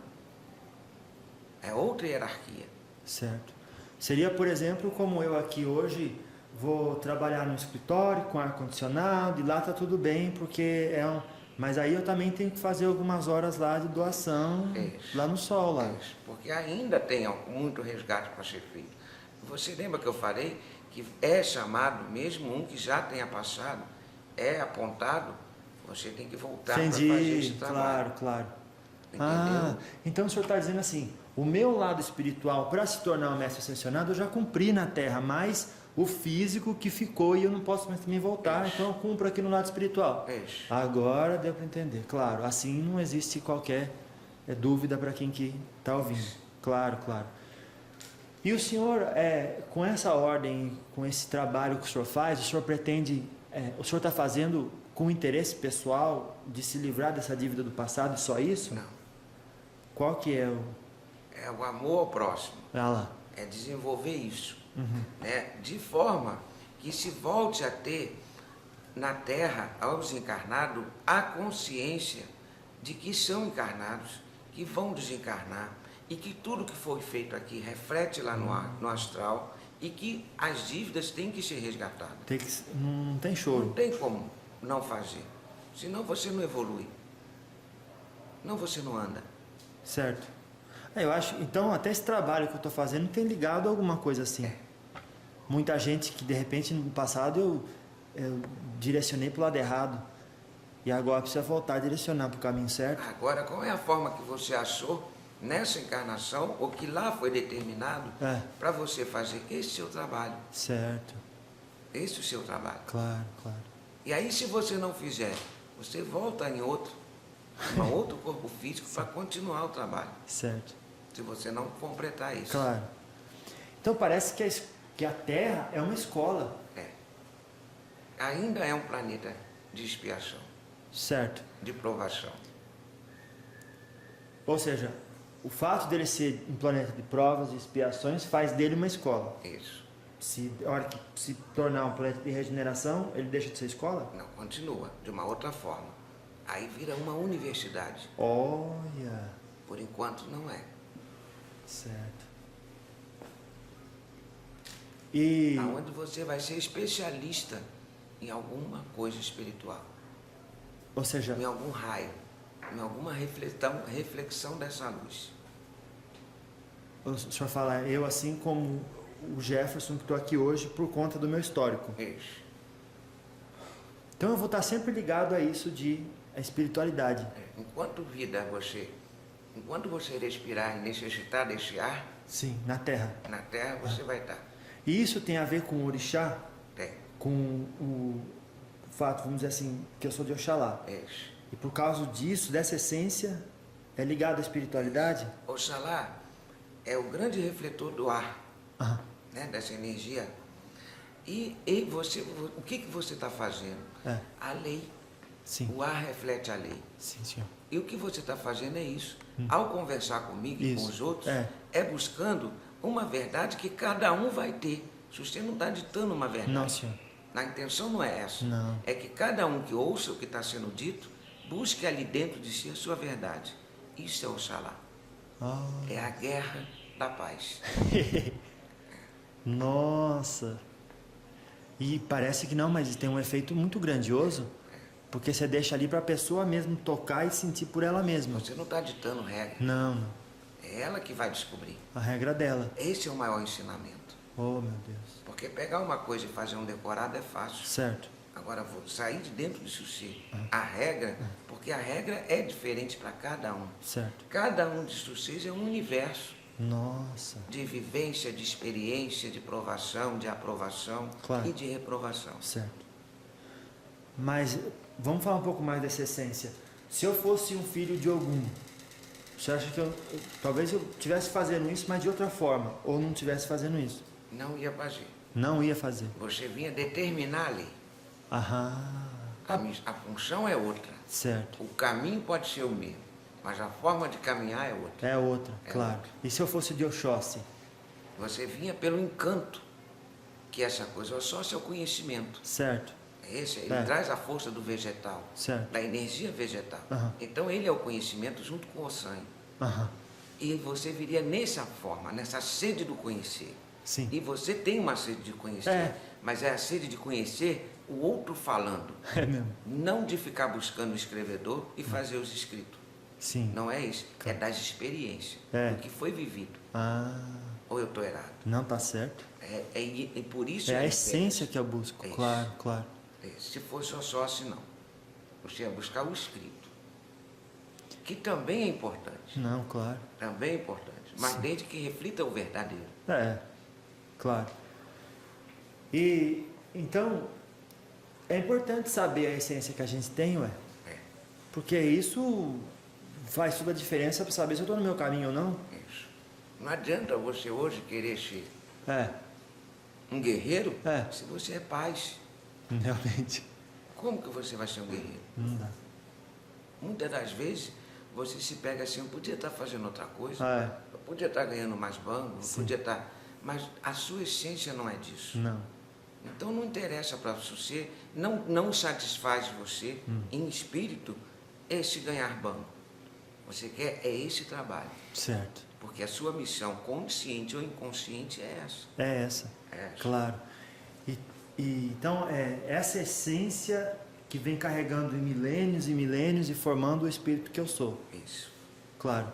É outra hierarquia. Certo. Seria, por exemplo, como eu aqui hoje vou trabalhar no escritório com ar-condicionado e lá está tudo bem, porque Mas aí eu também tenho que fazer algumas horas lá de doação, lá no sol. Lá. Porque ainda tem muito resgate para ser feito. Você lembra que eu falei que é chamado, mesmo um que já tenha passado, é apontado, você tem que voltar para fazer esse trabalho. Claro. Entendeu? Então o senhor está dizendo assim, o meu lado espiritual, para se tornar um mestre ascensionado, eu já cumpri na Terra, mas o físico que ficou e eu não posso mais também voltar, então eu cumpro aqui no lado espiritual. Isso. Agora deu para entender, claro, assim não existe qualquer dúvida para quem que está ouvindo. Claro. E o senhor, com essa ordem, com esse trabalho que o senhor faz, o senhor pretende, o senhor está fazendo com interesse pessoal de se livrar dessa dívida do passado e só isso? Não. Qual que é o... É o amor ao próximo. Ah lá. É desenvolver isso. Uhum. Né? De forma que se volte a ter na Terra, aos encarnados, a consciência de que são encarnados, que vão desencarnar e que tudo que foi feito aqui reflete lá no astral e que as dívidas têm que ser resgatadas. Não tem choro. Não tem como não fazer, senão você não evolui, não você não anda. Certo. Eu acho, então até esse trabalho que eu estou fazendo tem ligado a alguma coisa assim. Muita gente que de repente no passado eu direcionei para o lado errado e agora precisa voltar a direcionar para o caminho certo. Agora, qual é a forma que você achou nessa encarnação ou que lá foi determinado para você fazer esse seu trabalho? Certo. Esse é o seu trabalho. Claro. E aí, se você não fizer, você volta em outro corpo físico para continuar o trabalho. Certo. Se você não completar isso. Claro. Então parece que a Terra é uma escola. Ainda é um planeta de expiação. Certo. De provação. Ou seja, o fato dele ser um planeta de provas e expiações faz dele uma escola. Isso. A hora que se tornar um planeta de regeneração, ele deixa de ser escola? Não, continua, de uma outra forma. Aí vira uma universidade. Olha. Por enquanto não é. Certo. E... Aonde você vai ser especialista em alguma coisa espiritual. Ou seja... Em algum raio. Em alguma reflexão dessa luz. O senhor fala, eu assim como o Jefferson que estou aqui hoje por conta do meu histórico. Isso. Então eu vou estar sempre ligado a isso de espiritualidade. Enquanto você respirar e necessitar desse ar, sim, na Terra você vai estar. E isso tem a ver com o orixá? Tem. Com o fato, vamos dizer assim, que eu sou de Oxalá. Isso. E por causa disso, dessa essência, é ligado à espiritualidade? Oxalá é o grande refletor do ar, né, dessa energia. E você, o que você está fazendo? A lei. Sim. O ar reflete a lei. Sim, senhor. E o que você está fazendo é isso. Ao conversar comigo e com os outros, é buscando uma verdade que cada um vai ter. Se você não está ditando uma verdade. Não, senhor. A intenção não é essa. Não. É que cada um que ouça o que está sendo dito, busque ali dentro de si a sua verdade. Isso é Oxalá. É a guerra da paz. Nossa. E parece que não, mas tem um efeito muito grandioso. Porque você deixa ali para a pessoa mesmo tocar e sentir por ela mesma. Você não está ditando regra. Não. É ela que vai descobrir. A regra dela. Esse é o maior ensinamento. Oh, meu Deus. Porque pegar uma coisa e fazer um decorado é fácil. Certo. Agora, vou sair de dentro disso ser a regra, porque a regra é diferente para cada um. Certo. Cada um disso seja um universo Nossa. de vivência, de experiência, de provação, de aprovação Claro. e de reprovação. Certo. Mas vamos falar um pouco mais dessa essência. Se eu fosse um filho de Ogum, você acha que talvez eu estivesse fazendo isso, mas de outra forma, ou não estivesse fazendo isso? Não ia fazer. Não ia fazer. Você vinha determinar a lei. Aham. A função é outra. Certo. O caminho pode ser o mesmo, mas a forma de caminhar é outra. É outra, É claro. outra. E se eu fosse de Oxóssi? Você vinha pelo encanto, que essa coisa é só seu conhecimento. Certo. Ele É. traz a força do vegetal, Certo. da energia vegetal. Aham. Então ele é o conhecimento junto com o sangue. Aham. E você viria nessa forma, nessa sede do conhecer. Sim. E você tem uma sede de conhecer, É. mas é a sede de conhecer o outro falando. É mesmo. Não de ficar buscando o escrevedor e fazer os escritos. Sim. Não é isso. É Claro. das experiências, É. do que foi vivido. Ah, Ou eu estou errado? não tá certo. E por isso É a diferença. essência que eu busco. É isso. Claro, claro. Se fosse só assim, não. Você ia buscar o escrito, que também é importante. Não, claro. Também é importante. Mas Sim. desde que reflita o verdadeiro. É, claro. E então é importante saber a essência que a gente tem, ué. É, Porque isso faz toda a diferença para saber se eu estou no meu caminho ou não. isso. Não adianta você hoje querer ser É, um guerreiro É. se você é paz. realmente. Como que você vai ser um guerreiro? Não dá. Muitas das vezes você se pega assim, eu podia estar fazendo outra coisa, Ah, eu podia estar ganhando mais banco, eu Sim. podia estar. Mas a sua essência não é disso. não. Então não interessa para você, não satisfaz você Hum. em espírito esse ganhar banco. Você quer é esse trabalho, Certo. porque a sua missão, consciente ou inconsciente, é essa. É essa. É essa. Claro. Então é essa essência que vem carregando em milênios e milênios e formando o espírito que eu sou. Isso, Claro.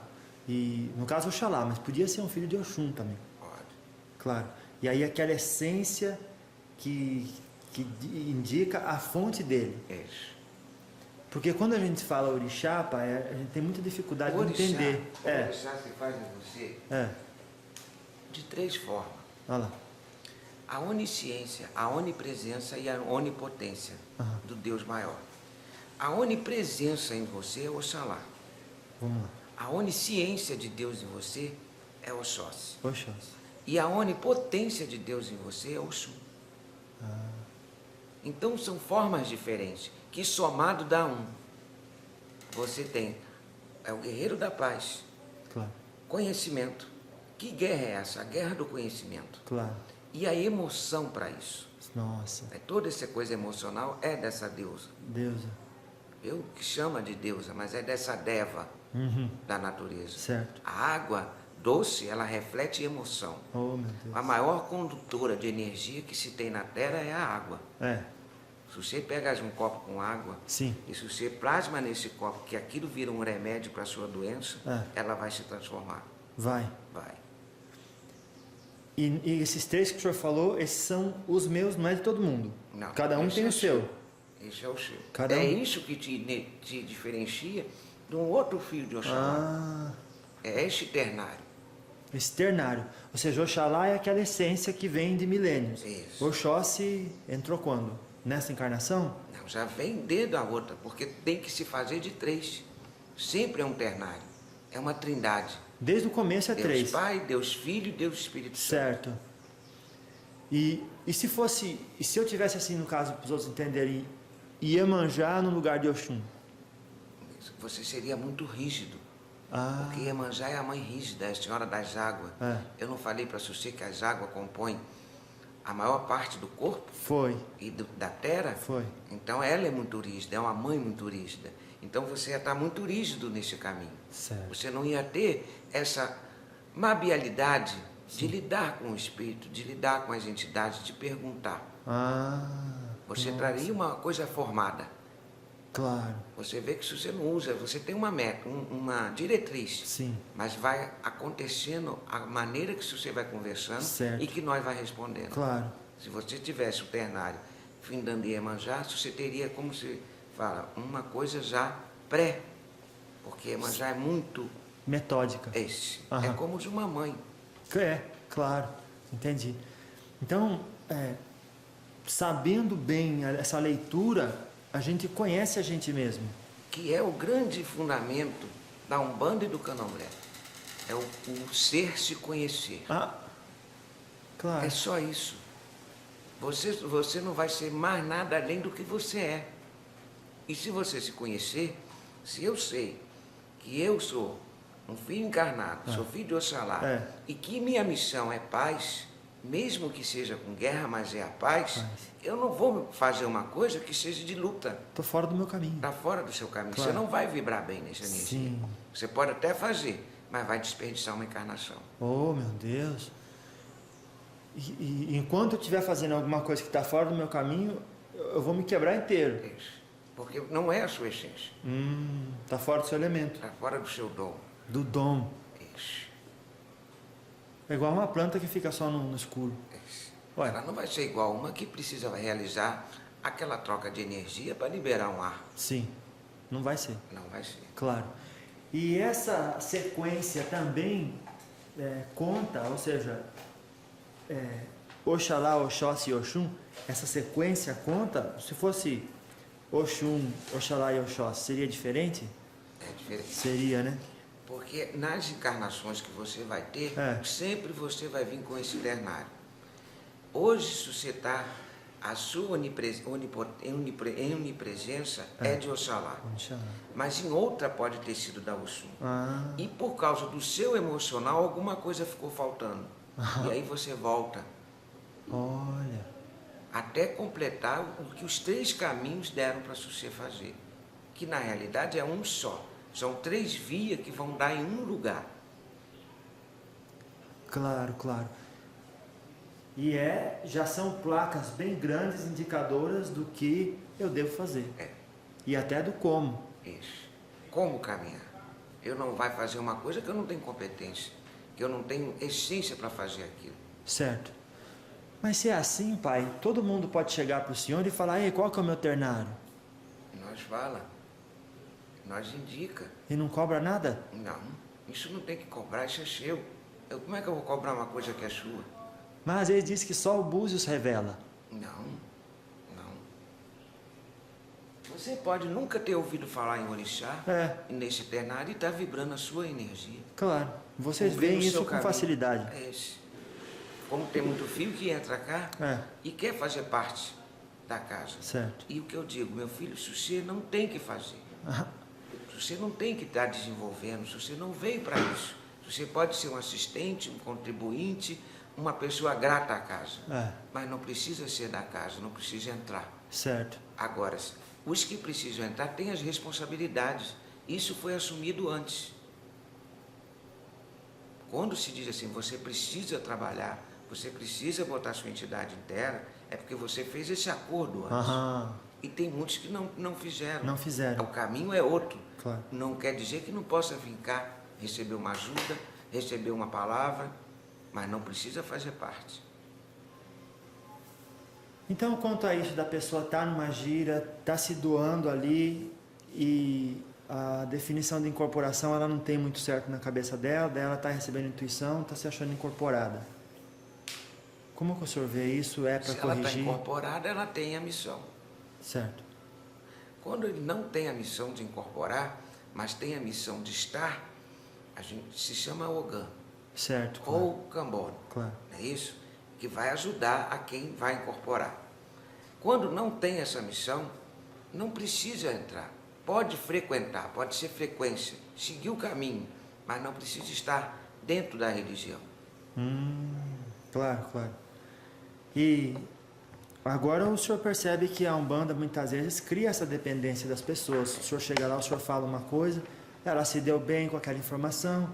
E no caso Oxalá, mas podia ser um filho de Oxum também. pode. Claro. E aí aquela essência que indica a fonte dele. Isso. Porque quando a gente fala orixá, pai, a gente tem muita dificuldade de entender. O orixá se faz em você É. de três formas. Olha lá. A onisciência, a onipresença e a onipotência Aham. do Deus maior. A onipresença em você é Oxalá. Vamos lá. A onisciência de Deus em você é Oxóssi. Oxóssi. E a onipotência de Deus em você é Oxum. Então são formas diferentes, que somado dá um. Você tem, é o guerreiro da paz, Claro. conhecimento. Que guerra é essa? A guerra do conhecimento. Claro. E a emoção para isso. Nossa. Toda essa coisa emocional é dessa deusa. Deusa. Eu que chama de deusa, mas é dessa deva Uhum. da natureza. Certo. A água doce, ela reflete emoção. Oh, meu Deus. A maior condutora de energia que se tem na Terra é a água. É. Se você pega um copo com água, Sim. e se você plasma nesse copo que aquilo vira um remédio para a sua doença, ela vai se transformar. Vai. Vai. E esses três que o senhor falou, esses são os meus, não é de todo mundo. Não, Cada um esse tem é o o seu. Esse é o seu. Cada É um. isso que te diferencia de um outro fio de Oxalá. Ah, É este ternário. externário. Ou seja, Oxalá é aquela essência que vem de milênios. Isso. Oxóssi entrou quando? Nessa encarnação? Não, já vem desde a outra, porque tem que se fazer de três. Sempre é um ternário. É uma trindade. Desde o começo é Deus três. Pai, Deus Filho e Deus Espírito Santo. Certo. E se eu tivesse assim, no caso, para os outros entenderem, Iemanjá no lugar de Oxum? Você seria muito rígido. Ah, Porque Iemanjá é a mãe rígida, é a senhora das águas. É. Eu não falei para você que as águas compõem a maior parte do corpo foi. e da terra? Foi. Então ela é muito rígida, é uma mãe muito rígida. Então você ia estar muito rígido nesse caminho. Certo. Você não ia ter essa mabialidade de lidar com o espírito, de lidar com as entidades, de perguntar. Ah. Você nossa. traria uma coisa formada. Claro. Você vê que se você não usa, você tem uma meta, uma diretriz. Sim. Mas vai acontecendo a maneira que você vai conversando Certo. e que nós vai respondendo. Claro. Se você tivesse o ternário findando Iemanjá, você teria, como se fala, uma coisa já pré. Porque Iemanjá é muito... Metódica. É como de uma mãe. Claro. Entendi. Então, sabendo bem essa leitura, a gente conhece a gente mesmo. Que é o grande fundamento da Umbanda e do Candomblé. É o ser se conhecer. Claro. É só isso. Você não vai ser mais nada além do que você é. E se você se conhecer, se eu sei que eu sou um filho encarnado, sou filho de Oxalá, e que minha missão é paz, mesmo que seja com guerra, mas é a paz, eu não vou fazer uma coisa que seja de luta. Estou fora do meu caminho. Está fora do seu caminho. Claro. Você não vai vibrar bem nessa energia. Sim. Você pode até fazer, mas vai desperdiçar uma encarnação. Oh, meu Deus. E enquanto eu estiver fazendo alguma coisa que está fora do meu caminho, eu vou me quebrar inteiro. Isso. Porque não é a sua essência. Está fora do seu elemento. Está fora do seu dom. Do dom. Isso. É igual uma planta que fica só no escuro. Isso. Ué. Ela não vai ser igual uma que precisa realizar aquela troca de energia para liberar um ar. Sim. Não vai ser. Não vai ser. Claro. E essa sequência também conta, ou seja, Oxalá, Oxóssi e Oxum, essa sequência conta, se fosse Oxum, Oxalá e Oxóssi, seria diferente? É diferente. Seria, né? Porque nas encarnações que você vai ter, sempre você vai vir com esse ternário. Hoje, suscitar a sua onipresença é de Oxalá. Mas em outra pode ter sido da Oxum. E por causa do seu emocional, alguma coisa ficou faltando. E aí você volta. Olha. Até completar o que os 3 caminhos deram para você fazer. Que na realidade é um só. São 3 vias que vão dar em um lugar. Claro, claro. E já são placas bem grandes, indicadoras do que eu devo fazer. E até do como. Isso. Como caminhar? Eu não vai fazer uma coisa que eu não tenho competência, que eu não tenho essência para fazer aquilo. Certo. Mas se é assim, pai, todo mundo pode chegar para o senhor e falar: ei, qual que é o meu ternário? Nós fala, nós indica. E não cobra nada? Não, isso não tem que cobrar, isso é seu. Como é que eu vou cobrar uma coisa que é sua? Mas ele disse que só o Búzios revela. Não. Você pode nunca ter ouvido falar em orixá, nesse ternário, e está vibrando a sua energia. Claro, vocês veem isso com facilidade. Como tem muito filho que entra cá e quer fazer parte da casa. Certo. E o que eu digo, meu filho, se você não tem que fazer, você não tem que estar desenvolvendo, se você não veio para isso. Você pode ser um assistente, um contribuinte, uma pessoa grata à casa. Mas não precisa ser da casa, não precisa entrar. Certo. Agora, os que precisam entrar têm as responsabilidades. Isso foi assumido antes. Quando se diz assim, você precisa trabalhar, você precisa botar sua entidade inteira, é porque você fez esse acordo antes. E tem muitos que não fizeram. Não fizeram. O caminho é outro. Claro. Não quer dizer que não possa vir cá, receber uma ajuda, receber uma palavra, mas não precisa fazer parte. Então, quanto a isso da pessoa estar numa gira, estar se doando ali e a definição de incorporação ela não tem muito certo na cabeça dela, daí ela está recebendo intuição, está se achando incorporada. Como que o senhor vê isso? Para corrigir? Se ela está incorporada, ela tem a missão. Certo. Quando ele não tem a missão de incorporar, mas tem a missão de estar, a gente se chama Ogã. Certo. Claro. Ou Cambono. Claro. É isso? Que vai ajudar a quem vai incorporar. Quando não tem essa missão, não precisa entrar. Pode frequentar, pode ser frequência, seguir o caminho, mas não precisa estar dentro da religião. Claro, claro. E agora o senhor percebe que a Umbanda muitas vezes cria essa dependência das pessoas. O senhor chega lá, o senhor fala uma coisa, ela se deu bem com aquela informação,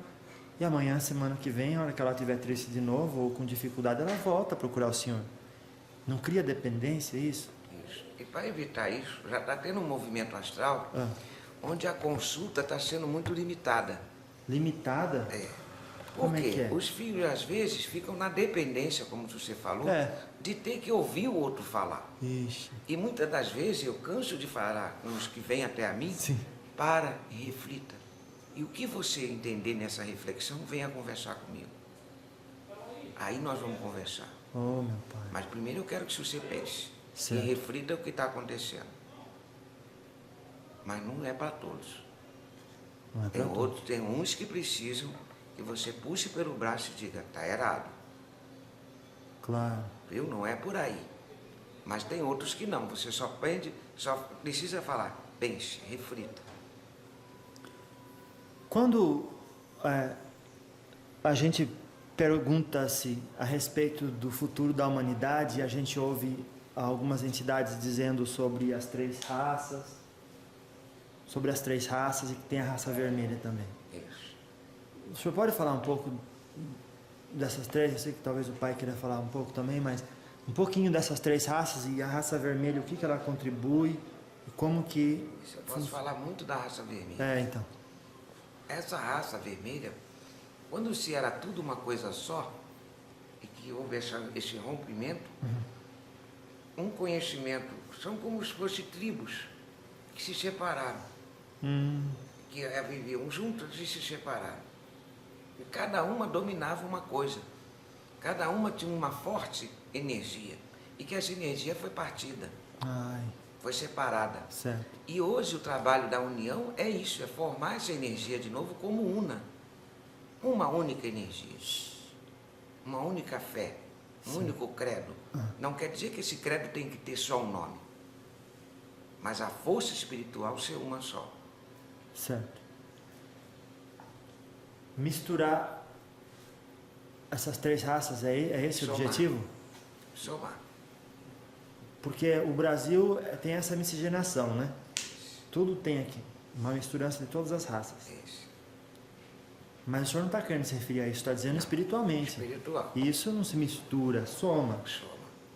e amanhã, semana que vem, a hora que ela estiver triste de novo ou com dificuldade, ela volta a procurar o senhor. Não cria dependência isso? Isso. E para evitar isso, já está tendo um movimento astral onde a consulta está sendo muito limitada. Limitada? É. Como Porque é que é? os filhos, às vezes, ficam na dependência, como você falou, de ter que ouvir o outro falar. Ixi. E muitas das vezes eu canso de falar com os que vêm até a mim, Sim. para e reflita. E o que você entender nessa reflexão, venha conversar comigo. Aí nós vamos conversar. Oh, meu pai. Mas primeiro eu quero que você pense Certo. e reflita o que está acontecendo. Mas não é para todos. Não é pra Tem todos. tem uns que precisam que você puxe pelo braço e diga, está errado. Claro. Viu? Não é por aí. Mas tem outros que não. Você só precisa falar, pense, reflita. Quando a gente pergunta-se a respeito do futuro da humanidade, a gente ouve algumas entidades dizendo sobre as três raças, e que tem a raça vermelha também. Isso. O senhor pode falar um pouco dessas três? Eu sei que talvez o pai queira falar um pouco também, mas um pouquinho dessas três raças e a raça vermelha, o que ela contribui e como que... Eu posso falar muito da raça vermelha. então. Essa raça vermelha, quando se era tudo uma coisa só, e que houve esse rompimento, um conhecimento, são como se fossem tribos que se separaram, que viviam juntas e se separaram. E cada uma dominava uma coisa, cada uma tinha uma forte energia, e que essa energia foi partida. Foi separada. Certo. E hoje o trabalho da união é isso, é formar essa energia de novo como uma única energia, uma única fé, um único credo. Não quer dizer que esse credo tem que ter só um nome, mas a força espiritual ser uma só. Certo. Misturar essas três raças, é esse o objetivo? Somar. Porque o Brasil tem essa miscigenação, né? Tudo tem aqui, uma misturança de todas as raças. Isso. Mas o senhor não está querendo se referir a isso, está dizendo espiritualmente. Espiritual. Isso não se mistura, soma. Soma.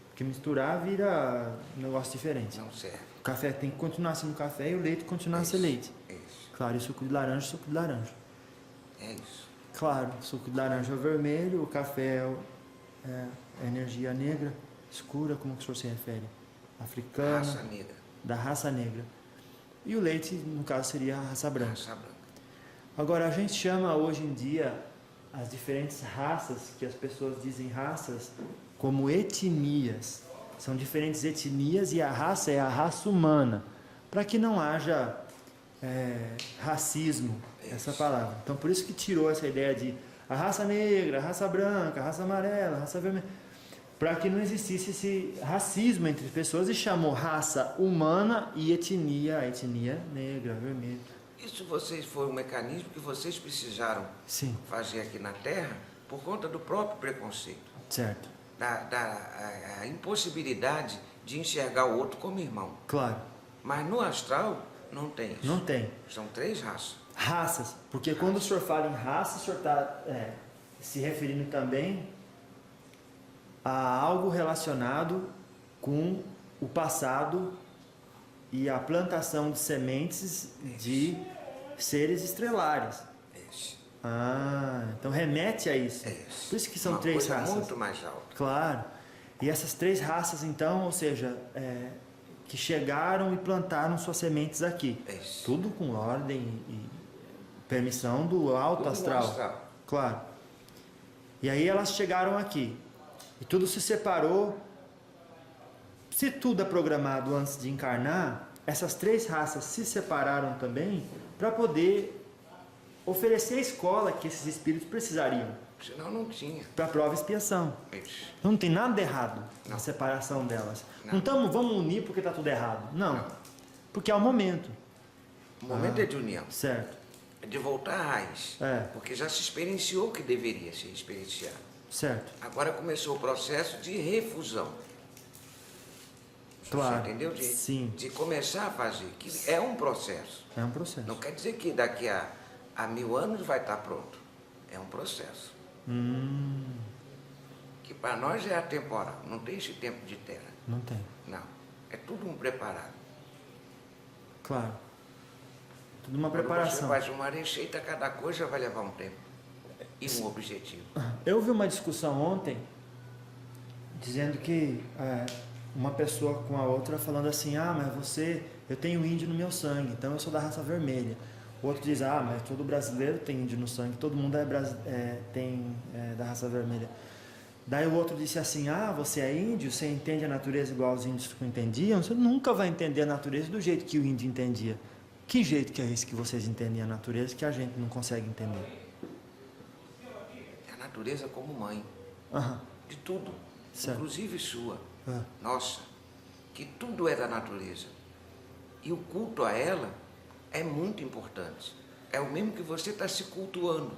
Porque misturar vira um negócio diferente. Não serve. O café tem que continuar sendo café e o leite continuar a ser leite. Isso. Claro, e suco de laranja, suco de laranja. É isso. Claro, suco de laranja é o vermelho, o café é a energia negra, escura, como que o senhor se refere? Africana, Raça negra. da raça negra. E o leite, no caso, seria a raça branca. Raça branca. Agora, a gente chama hoje em dia as diferentes raças, que as pessoas dizem raças, como etnias. São diferentes etnias e a raça é a raça humana, para que não haja racismo, essa palavra. Então, por isso que tirou essa ideia de a raça negra, a raça branca, a raça amarela, a raça vermelha, para que não existisse esse racismo entre pessoas e chamou raça humana e etnia, a etnia negra, vermelha. Isso foi um mecanismo que vocês precisaram fazer aqui na Terra por conta do próprio preconceito. Certo. A impossibilidade de enxergar o outro como irmão. Claro. Mas no astral não tem isso. Não tem. São três raças. Raças, porque quando o senhor fala em raça, o senhor está se referindo também a algo relacionado com o passado e a plantação de sementes de seres estrelares. Isso. Então remete a isso. Isso. Por isso que são Uma três coisa raças. muito mais alta. Claro. E essas três raças, então, ou seja, que chegaram e plantaram suas sementes aqui. Isso. Tudo com ordem e permissão do alto astral. Claro. E aí elas chegaram aqui. E tudo se separou. Se tudo é programado antes de encarnar, essas três raças se separaram também para poder oferecer a escola que esses espíritos precisariam. Senão não tinha. Para prova e expiação. Isso. Não tem nada de errado na Não. separação delas. Não. Vamos unir porque está tudo errado. Não. Porque é o momento. O momento é de união. Certo. É de voltar à raiz. Porque já se experienciou o que deveria ser experienciado. Certo. Agora começou o processo de refusão. Claro. Você entendeu? Sim. De começar a fazer. Que é um processo. É um processo. Não quer dizer que daqui a 1000 anos vai estar pronto. É um processo. Que para nós é atemporal. Não tem esse tempo de terra. Não tem. Não. É tudo um preparado. Claro. Tudo uma Quando preparação. você faz uma receita, cada coisa vai levar um tempo e um objetivo. Eu vi uma discussão ontem dizendo que uma pessoa com a outra falando assim, ah, mas eu tenho índio no meu sangue, então eu sou da raça vermelha. O outro diz, ah, mas todo brasileiro tem índio no sangue, todo mundo tem da raça vermelha. Daí o outro disse assim, ah, você é índio, você entende a natureza igual os índios entendiam? Você nunca vai entender a natureza do jeito que o índio entendia. Que jeito que é esse que vocês entendem a natureza que a gente não consegue entender? A natureza como mãe. Aham. De tudo. Certo. Inclusive sua. Nossa. Que tudo é da natureza. E o culto a ela é muito importante. É o mesmo que você está se cultuando.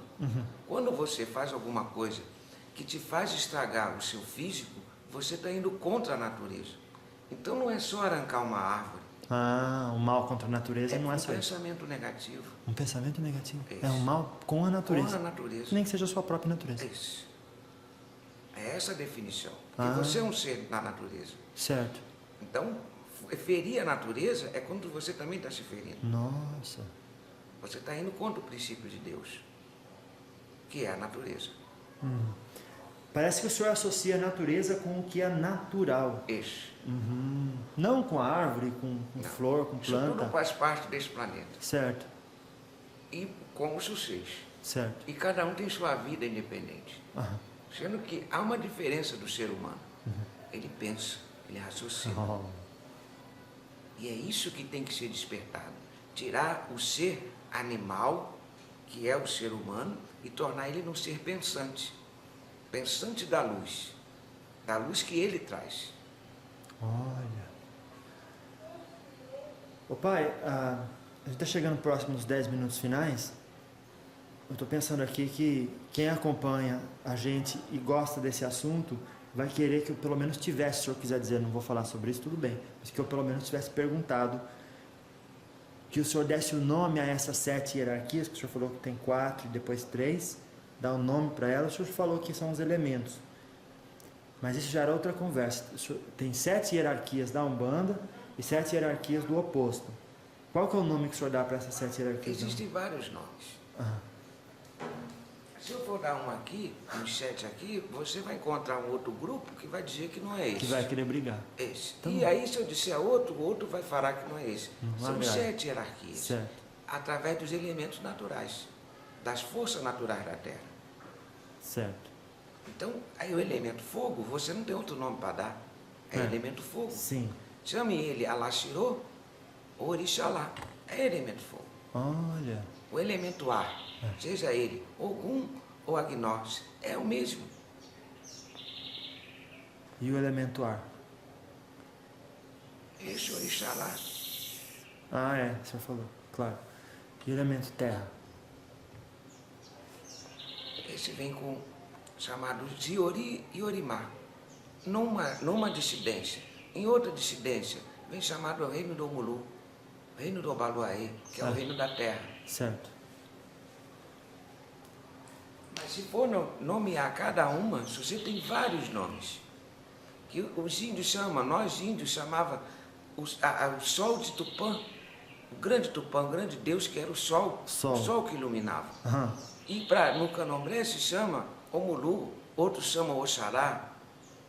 Quando você faz alguma coisa que te faz estragar o seu físico, você está indo contra a natureza. Então não é só arrancar uma árvore. Ah, o mal contra a natureza não é só um isso. pensamento negativo. Um pensamento negativo. Isso. É um mal com a natureza. Com a natureza. Nem que seja a sua própria natureza. Isso. É essa a definição. Porque você é um ser da natureza. Certo. Então, ferir a natureza é quando você também está se ferindo. Nossa. Você está indo contra o princípio de Deus, que é a natureza. Parece que o senhor associa a natureza com o que é natural. Isso. Não com a árvore, com flor, com Isso planta. tudo faz parte desse planeta. Certo. E como os seus. Certo. E cada um tem sua vida independente. Sendo que há uma diferença do ser humano. Ele pensa, ele raciocina. E é isso que tem que ser despertado. Tirar o ser animal, que é o ser humano, e tornar ele num ser pensante. Pensante da luz que ele traz. Olha. Ô pai, a gente está chegando próximo dos 10 minutos finais. Eu estou pensando aqui que quem acompanha a gente e gosta desse assunto vai querer que eu pelo menos tivesse, se o senhor quiser dizer, não vou falar sobre isso, tudo bem, mas que eu pelo menos tivesse perguntado, que o senhor desse o nome a essas 7 hierarquias, que o senhor falou que tem 4 e depois 3, dá um nome para elas, o senhor falou que são os elementos. Mas isso já era outra conversa. Tem 7 hierarquias da Umbanda e 7 hierarquias do oposto. Qual que é o nome que o senhor dá para essas 7 hierarquias? Existem vários nomes. Se eu for dar um aqui, um 7 aqui, você vai encontrar um outro grupo que vai dizer que não é esse. Que vai querer brigar. Esse. Então, e aí, se eu disser outro, o outro vai falar que não é esse. São agrada. 7 hierarquias. Certo. Através dos elementos naturais, das forças naturais da Terra. Certo. Então, aí o elemento fogo, você não tem outro nome para dar. É elemento fogo. Sim. Chame ele Alaxirô ou Orixalá. É elemento fogo. Olha. O elemento ar, seja ele Ogum ou Agnós, é o mesmo. E o elemento ar? Esse Orixalá. Ah, é, o senhor falou, claro. E o elemento terra? Esse vem com chamados de Ori e Orimá. Numa dissidência. Em outra dissidência, vem chamado o reino do Omulu, o reino do Obaluaê, que é o reino da terra. Certo. Mas se for nomear cada uma, você tem vários nomes. Que os índios chamam, nós índios chamava o sol de Tupã, o grande Deus que era o sol que iluminava. E no Candomblé se chama Omulu, outros chamam Oxalá.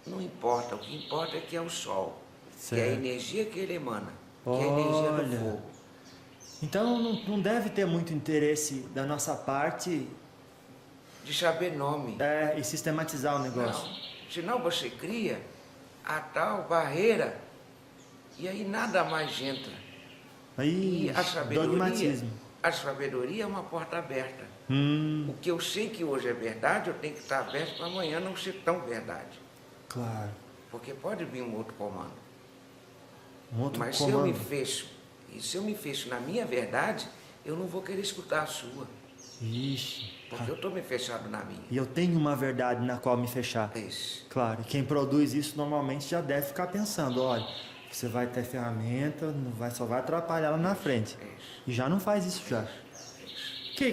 Não importa, o que importa é que é o sol, que é a energia que ele emana, que é a energia do fogo. Então não deve ter muito interesse da nossa parte de saber nome. E sistematizar o negócio. Não, senão você cria a tal barreira e aí nada mais entra. Aí, e dogmatismo. A sabedoria é uma porta aberta. O que eu sei que hoje é verdade, eu tenho que estar aberto para amanhã não ser tão verdade. Claro. Porque pode vir um outro comando. Mas se eu me fecho na minha verdade, eu não vou querer escutar a sua. Ixi. Porque eu estou me fechado na minha. E eu tenho uma verdade na qual me fechar. Isso. Claro, e quem produz isso normalmente já deve ficar pensando, olha, você vai ter ferramenta, só vai atrapalhar lá na frente. Isso. E já não faz isso já.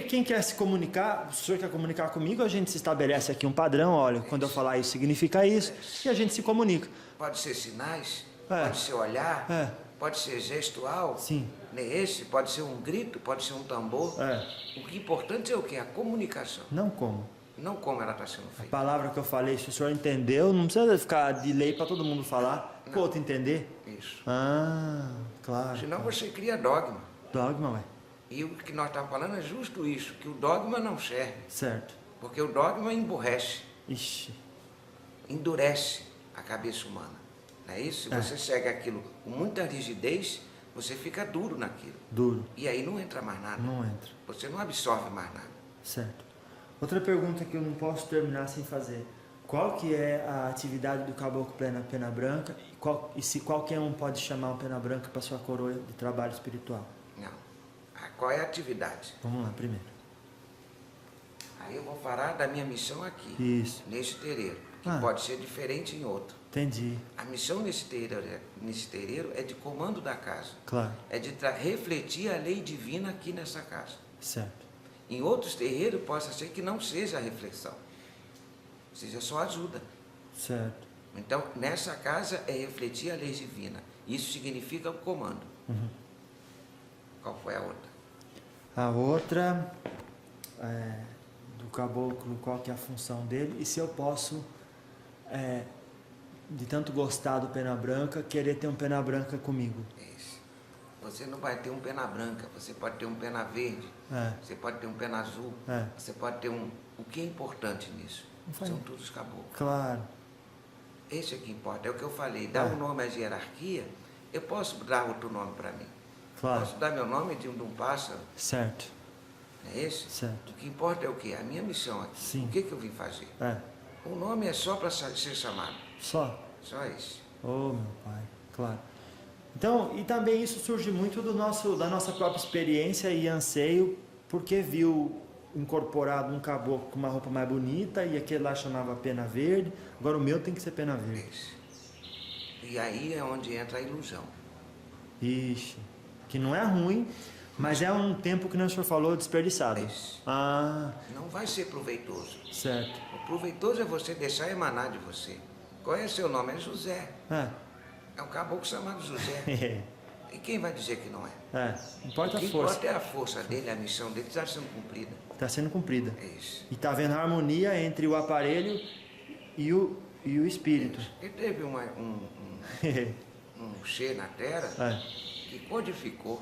Quem quer se comunicar, se o senhor quer comunicar comigo, a gente se estabelece aqui um padrão, olha, quando eu falar isso significa isso, e a gente se comunica. Pode ser sinais, pode ser olhar, É. pode ser gestual, Sim. pode ser um grito, pode ser um tambor. O que é importante é o quê? A comunicação, Não como. não como ela está sendo A feita. palavra que eu falei, se o senhor entendeu, não precisa ficar de lei para todo mundo falar, para o outro entender. Isso. Ah, claro. Senão você cria dogma. Dogma, ué. E o que nós estamos falando é justo isso, que o dogma não serve. Certo. Porque o dogma emburrece, Ixi. endurece a cabeça humana. Não é isso? Se você segue aquilo com muita rigidez, você fica duro naquilo. Duro. E aí não entra mais nada. Não entra. Você não absorve mais nada. Certo. Outra pergunta que eu não posso terminar sem fazer. Qual que é a atividade do caboclo pena branca e se qualquer um pode chamar um pena branca para sua coroa de trabalho espiritual? Não. Qual é a atividade? Vamos lá, primeiro. Aí eu vou falar da minha missão aqui, Isso. nesse terreiro, que pode ser diferente em outro. Entendi. A missão nesse terreiro é de comando da casa. Claro. É de refletir a lei divina aqui nessa casa. Certo. Em outros terreiros possa ser que não seja a reflexão, seja só ajuda. Certo. Então, nessa casa é refletir a lei divina. Isso significa o comando. Qual foi a outra? A outra do caboclo, qual que é a função dele e se eu posso, de tanto gostar do pena branca, querer ter um pena branca comigo. Isso. Você não vai ter um pena branca, você pode ter um pena verde, você pode ter um pena azul, você pode ter um... O que é importante nisso? São todos caboclos. Claro. Esse é que importa, é o que eu falei, dar um nome à hierarquia, eu posso dar outro nome para mim. Claro. Posso dar meu nome de um pássaro. Certo. É esse? Certo. O que importa é o quê? A minha missão aqui. Sim. O que eu vim fazer? O nome é só para ser chamado. Só? Só isso. Oh, meu pai. Claro. Então, e também isso surge muito da nossa própria experiência e anseio, porque viu incorporado um caboclo com uma roupa mais bonita e aquele lá chamava pena verde, agora o meu tem que ser pena verde. Isso. E aí é onde entra a ilusão. Ixi, que não é ruim, mas é um tempo que o senhor falou desperdiçado. Isso. Não vai ser proveitoso. Certo. O proveitoso é você deixar emanar de você. Qual é seu nome? É José. É um caboclo chamado José. E quem vai dizer que não é? Importa o que a força. importa é a força dele, a missão dele está sendo cumprida. Está sendo cumprida. É isso. E está havendo harmonia entre o aparelho e o espírito. E teve um ser na Terra que codificou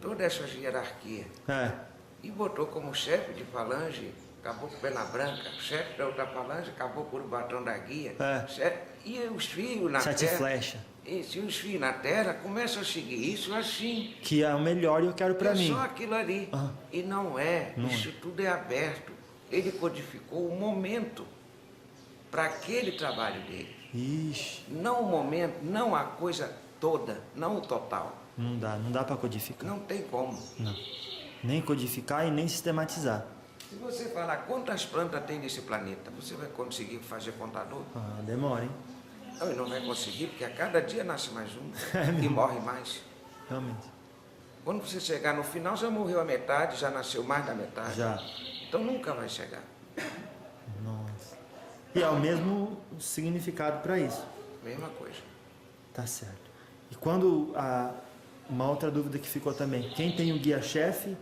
toda essa hierarquia e botou como chefe de falange caboclo pena branca, chefe da outra falange caboclo Urubatão da guia, e os fios na Sete Terra. flecha. E se os fios na Terra começam a seguir isso assim. Que é o melhor e eu quero para mim. É só aquilo ali. E não é. Isso tudo é aberto. Ele codificou o momento para aquele trabalho dele. Ixi. Não o momento, não a coisa toda, não o total. Não dá para codificar. Não tem como. Não. Nem codificar e nem sistematizar. Se você falar quantas plantas tem nesse planeta, você vai conseguir fazer contador? Demora, hein? Não, e não vai conseguir, porque a cada dia nasce mais um e morre mais. Realmente. Quando você chegar no final, já morreu a metade, já nasceu mais da metade. Já. Então nunca vai chegar. Nossa. E é o mesmo significado para isso. Mesma coisa. Tá certo. E quando uma outra dúvida que ficou também, quem tem o guia-chefe,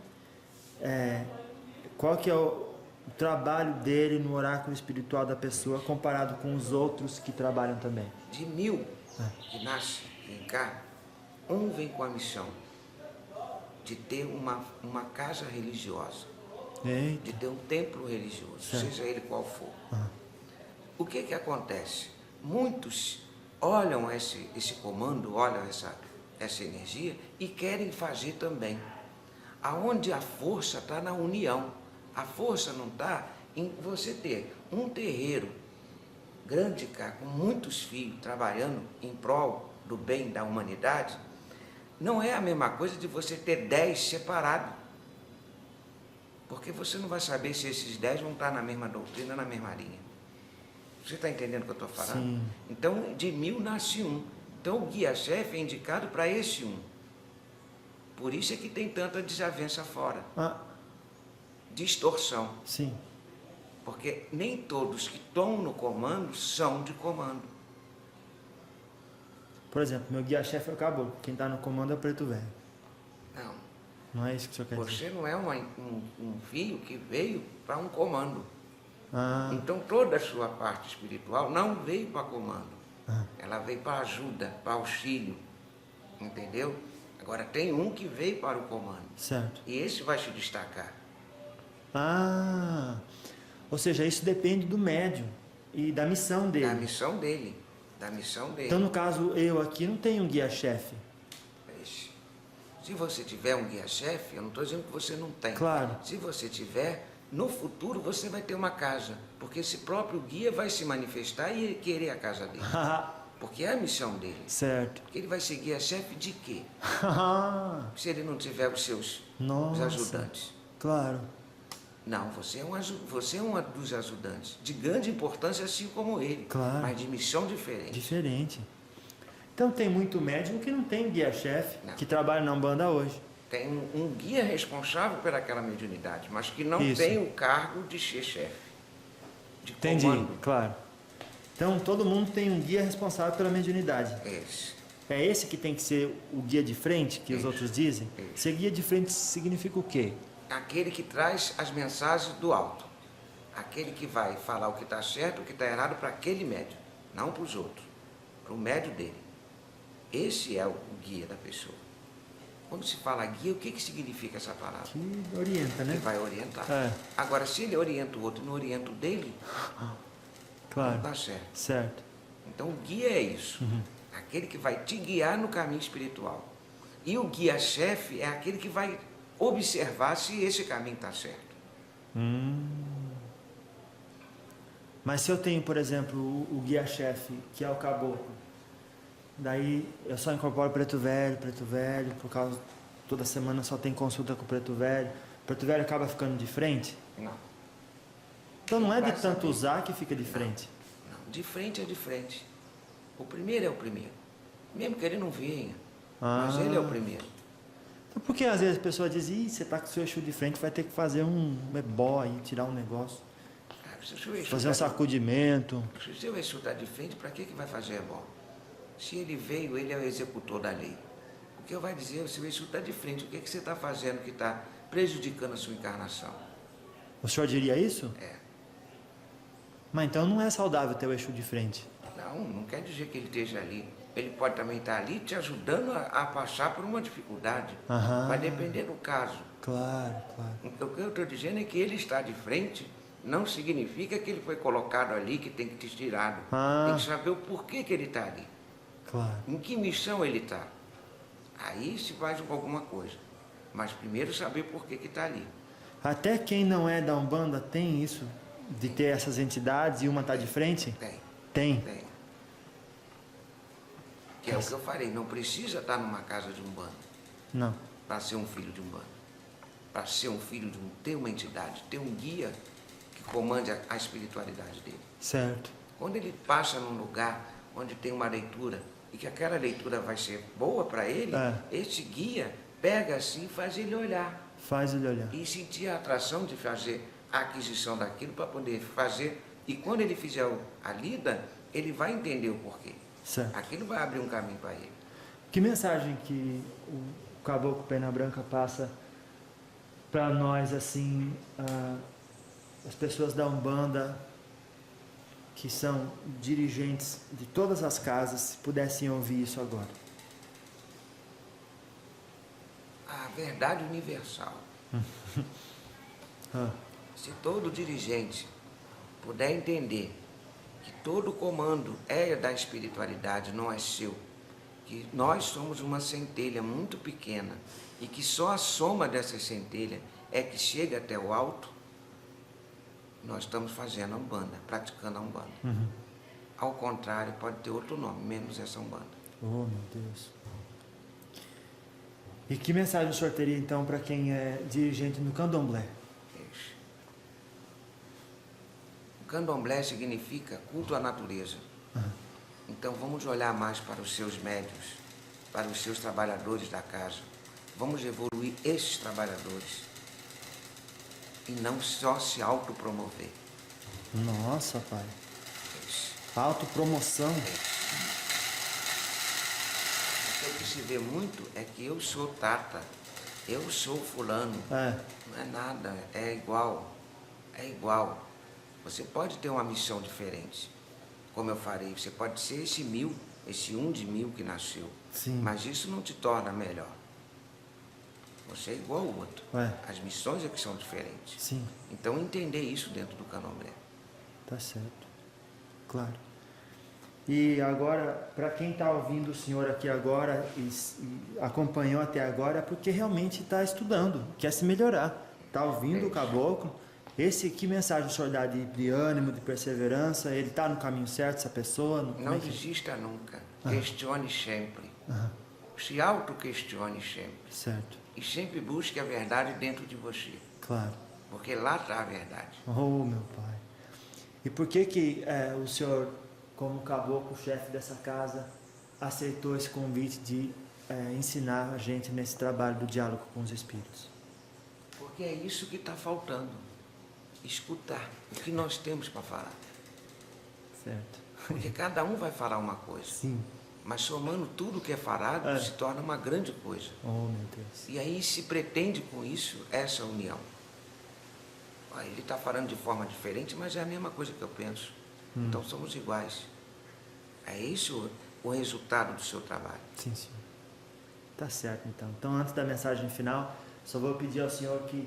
qual que é o trabalho dele no oráculo espiritual da pessoa comparado com os outros que trabalham também? De 1000 que nasce, vem cá, um vem com a missão de ter uma casa religiosa, de ter um templo religioso, seja ele qual for. O que acontece? Muitos olham esse comando, olham essa energia e querem fazer também. Aonde a força está na união. A força não está em você ter um terreiro grande, cara, com muitos filhos trabalhando em prol do bem da humanidade. Não é a mesma coisa de você ter 10 separados. Porque você não vai saber se esses 10 vão estar na mesma doutrina, na mesma linha. Você está entendendo o que eu estou falando? Sim. Então, de 1000 nasce um. Então, o guia-chefe é indicado para esse um. Por isso é que tem tanta desavença fora. Distorção. Sim. Porque nem todos que estão no comando são de comando. Por exemplo, meu guia-chefe é o caboclo, quem está no comando é o preto velho. Não. Não é isso que o senhor quer dizer? Você não é um filho que veio para um comando. Ah, Então toda a sua parte espiritual não veio para comando. ah, Ela veio para ajuda, para auxílio. Entendeu? Agora tem um que veio para o comando. certo. E esse vai se destacar. Ah, ou seja, isso depende do médium e da missão dele. Da missão dele. Da missão dele. Então, no caso, eu aqui não tenho um guia-chefe. Se você tiver um guia-chefe, eu não estou dizendo que você não tem. Claro. Se você tiver, no futuro você vai ter uma casa. Porque esse próprio guia vai se manifestar e querer a casa dele. Porque é a missão dele. Certo. Porque ele vai ser guia-chefe de quê? Ah, Se ele não tiver os seus nossa. os ajudantes. Claro. Não, você é um dos ajudantes. De grande importância, assim como ele. Claro. Mas de missão diferente. Diferente. Então tem muito médium que não tem guia-chefe, Não. que trabalha na Umbanda hoje. Tem um guia responsável por aquela mediunidade, mas que não Isso. tem o cargo de ser chefe. De Entendi, comando. claro. Então todo mundo tem um guia responsável pela mediunidade. Esse. É esse que tem que ser o guia de frente, que os Isso. outros dizem? Isso. Ser guia de frente significa o quê? Aquele que traz as mensagens do alto. Aquele que vai falar o que está certo, o que está errado para aquele médium, não para os outros. Para o médium dele. Esse é o guia da pessoa. Quando se fala guia, o que significa essa palavra? Que orienta, Ele né? vai orientar. É. Agora, se ele orienta o outro e não orienta o dele, Claro. não dá certo. Certo. Então, o guia é isso. Aquele que vai te guiar no caminho espiritual. E o guia-chefe é aquele que vai observar se esse caminho está certo. Mas se eu tenho, por exemplo, o guia-chefe, que é o caboclo, daí eu só incorporo preto velho, por causa toda semana só tem consulta com o preto velho acaba ficando de frente? Não. Então não é de Vai tanto saber. usar que fica de frente. Não, de frente é de frente. O primeiro é o primeiro. Mesmo que ele não venha. Mas ele é o primeiro. Então, porque às vezes a pessoa diz, ih, você está com o seu Exu de frente, vai ter que fazer um ebó aí, tirar um negócio. Se o seu Exu Fazer um sacudimento. Se o seu Exu está de frente, para que vai fazer ebó? Se ele veio, ele é o executor da lei. O que eu vai dizer, o seu Exu está de frente, o que você está fazendo que está prejudicando a sua encarnação? O senhor diria isso? É. Mas então não é saudável ter o Exu de frente. Não quer dizer que ele esteja ali. Ele pode também estar ali te ajudando a passar por uma dificuldade. Aham. Vai depender do caso. Claro, claro. Então, o que eu estou dizendo é que ele está de frente não significa que ele foi colocado ali, que tem que ter tirado. Ah. Tem que saber o porquê que ele está ali. Claro. Em que missão ele está. Aí se faz alguma coisa. Mas primeiro saber por que está ali. Até quem não é da Umbanda tem isso, de ter essas entidades e uma tá de frente? Tem. Tem. Que é o que eu falei, não precisa estar numa casa de Umbanda Não. para ser um filho de Umbanda. Para ser um filho de ter uma entidade, ter um guia que comande a espiritualidade dele. Certo. Quando ele passa num lugar onde tem uma leitura e que aquela leitura vai ser boa para ele, esse guia pega assim e faz ele olhar. Faz ele olhar. E sentir a atração de fazer a aquisição daquilo para poder fazer. E quando ele fizer a lida, ele vai entender o porquê. Certo. Aquilo vai abrir um caminho para ele. Que mensagem que o Caboclo Pena Branca passa para nós, assim, as pessoas da Umbanda, que são dirigentes de todas as casas, se pudessem ouvir isso agora? A verdade universal. Se todo dirigente puder entender que todo comando é da espiritualidade, não é seu, que nós somos uma centelha muito pequena e que só a soma dessa centelha é que chega até o alto, nós estamos fazendo a Umbanda, praticando a Umbanda. Ao contrário, pode ter outro nome, menos essa Umbanda. Oh, meu Deus. E que mensagem o senhor teria, então, para quem é dirigente no Candomblé? O Candomblé significa culto à natureza. Então vamos olhar mais para os seus médios, para os seus trabalhadores da casa. Vamos evoluir esses trabalhadores. E não só se autopromover. Nossa, pai. Autopromoção. Porque o que se vê muito é que eu sou Tata, eu sou fulano. Não é nada, é igual. É igual. Você pode ter uma missão diferente, como eu farei. Você pode ser esse 1000, esse 1 de 1000 que nasceu. Sim. Mas isso não te torna melhor. Você é igual ao outro. As missões é que são diferentes. Sim. Então, entender isso dentro do candomblé. Tá certo. Claro. E agora, para quem está ouvindo o senhor aqui agora e acompanhou até agora, é porque realmente está estudando, quer se melhorar. Está ouvindo o caboclo. Que mensagem o senhor dá de ânimo, de perseverança? Ele está no caminho certo, essa pessoa? Não desista nunca. Questione sempre. Se auto-questione sempre. Certo. E sempre busque a verdade dentro de você. Claro. Porque lá está a verdade. Oh, meu pai. E por que o senhor, como caboclo, chefe dessa casa, aceitou esse convite de ensinar a gente nesse trabalho do diálogo com os espíritos? Porque é isso que está faltando. Escutar o que nós temos para falar. Certo. Porque cada um vai falar uma coisa. Sim. Mas somando tudo que é falado, se torna uma grande coisa. Oh, meu Deus. E aí se pretende com isso essa união. Ele está falando de forma diferente, mas é a mesma coisa que eu penso. Então somos iguais. É isso o resultado do seu trabalho. Sim, senhor. Tá certo, então. Então, antes da mensagem final, só vou pedir ao senhor que,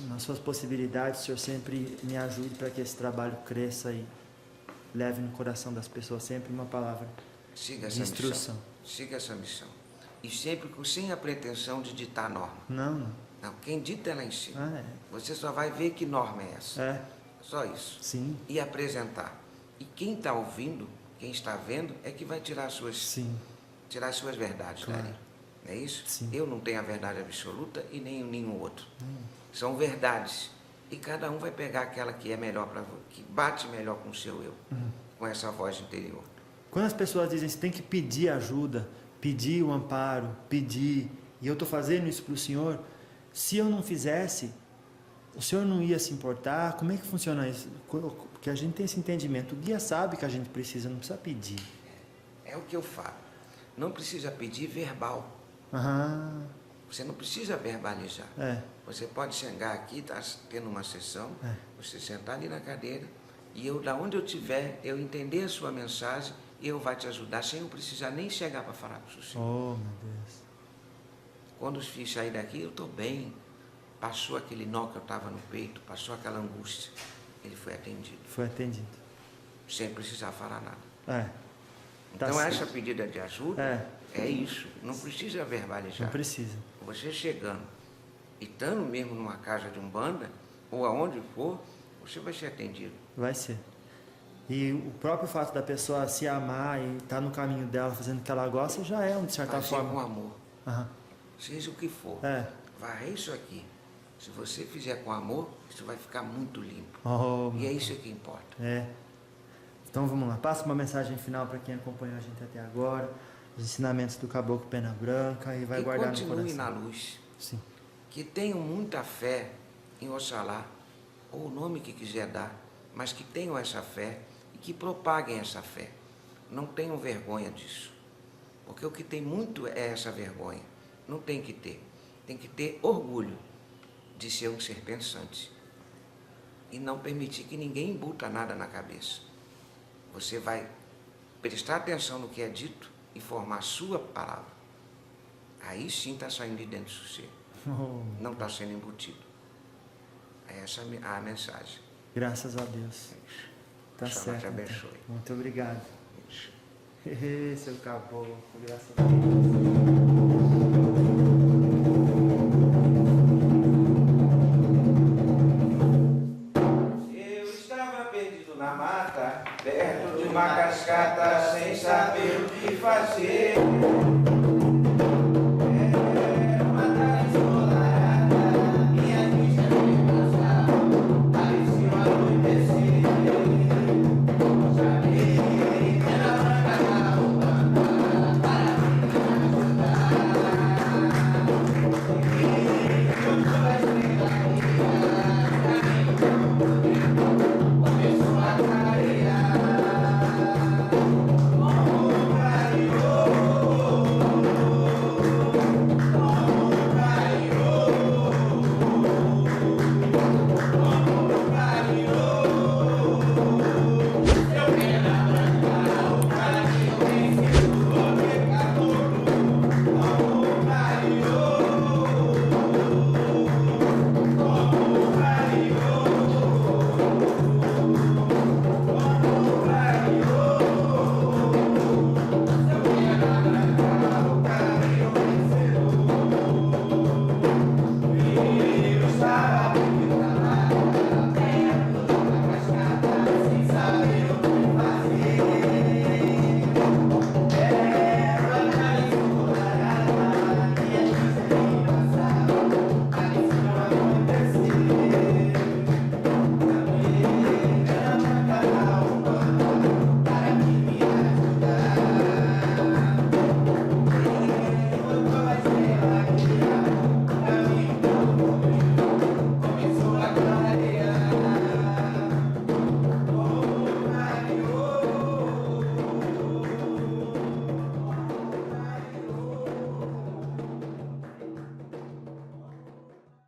nas suas possibilidades, o senhor sempre me ajude para que esse trabalho cresça e leve no coração das pessoas sempre uma palavra de instrução. Siga essa missão. E sempre sem a pretensão de ditar norma. Não. Não, quem dita é lá em cima. Você só vai ver que norma é essa. Só isso. Sim. E apresentar. E quem está ouvindo, quem está vendo, é que vai tirar as suas verdades dali. Não é isso? Sim. Eu não tenho a verdade absoluta e nem nenhum outro. São verdades. E cada um vai pegar aquela que é melhor para você, que bate melhor com o seu eu, com essa voz interior. Quando as pessoas dizem que você tem que pedir ajuda, pedir o amparo, pedir, e eu estou fazendo isso para o senhor, se eu não fizesse, o senhor não ia se importar? Como é que funciona isso? Porque a gente tem esse entendimento. O guia sabe que a gente precisa, não precisa pedir. É o que eu falo. Não precisa pedir verbal. Você não precisa verbalizar. Você pode chegar aqui, está tendo uma sessão, você sentar ali na cadeira, e eu, da onde eu estiver, eu entender a sua mensagem, e eu vou te ajudar, sem eu precisar nem chegar para falar com o senhor. Oh, meu Deus. Quando os filhos saírem daqui, eu estou bem. Passou aquele nó que eu estava no peito, passou aquela angústia. Ele foi atendido. Foi atendido. Sem precisar falar nada. Tá então, certo. essa pedida de ajuda é isso. Não precisa verbalizar. Não precisa. Você chegando e estando mesmo numa casa de umbanda, ou aonde for, você vai ser atendido. Vai ser. E o próprio fato da pessoa se amar e estar no caminho dela, fazendo o que ela gosta, já é, de certa forma. Com amor. Seja o que for. Varrer isso aqui. Se você fizer com amor, isso vai ficar muito limpo. E é isso que importa. Então vamos lá. Passa uma mensagem final para quem acompanhou a gente até agora. Os ensinamentos do Caboclo Pena Branca e vai guardar no coração. Que continue na luz. Sim. Que tenham muita fé em Oxalá, ou o nome que quiser dar, mas que tenham essa fé e que propaguem essa fé. Não tenham vergonha disso. Porque o que tem muito é essa vergonha. Não tem que ter. Tem que ter orgulho de ser um ser pensante. E não permitir que ninguém embuta nada na cabeça. Você vai prestar atenção no que é dito e formar a sua palavra. Aí sim está saindo de dentro do ser. Não está sendo embutido. Essa é a mensagem. Graças a Deus. Tá certo. Te abençoe. Então. Muito obrigado. Isso. Seu Caboclo, graças a Deus. Na mata, perto de uma cascata, sem saber o que fazer.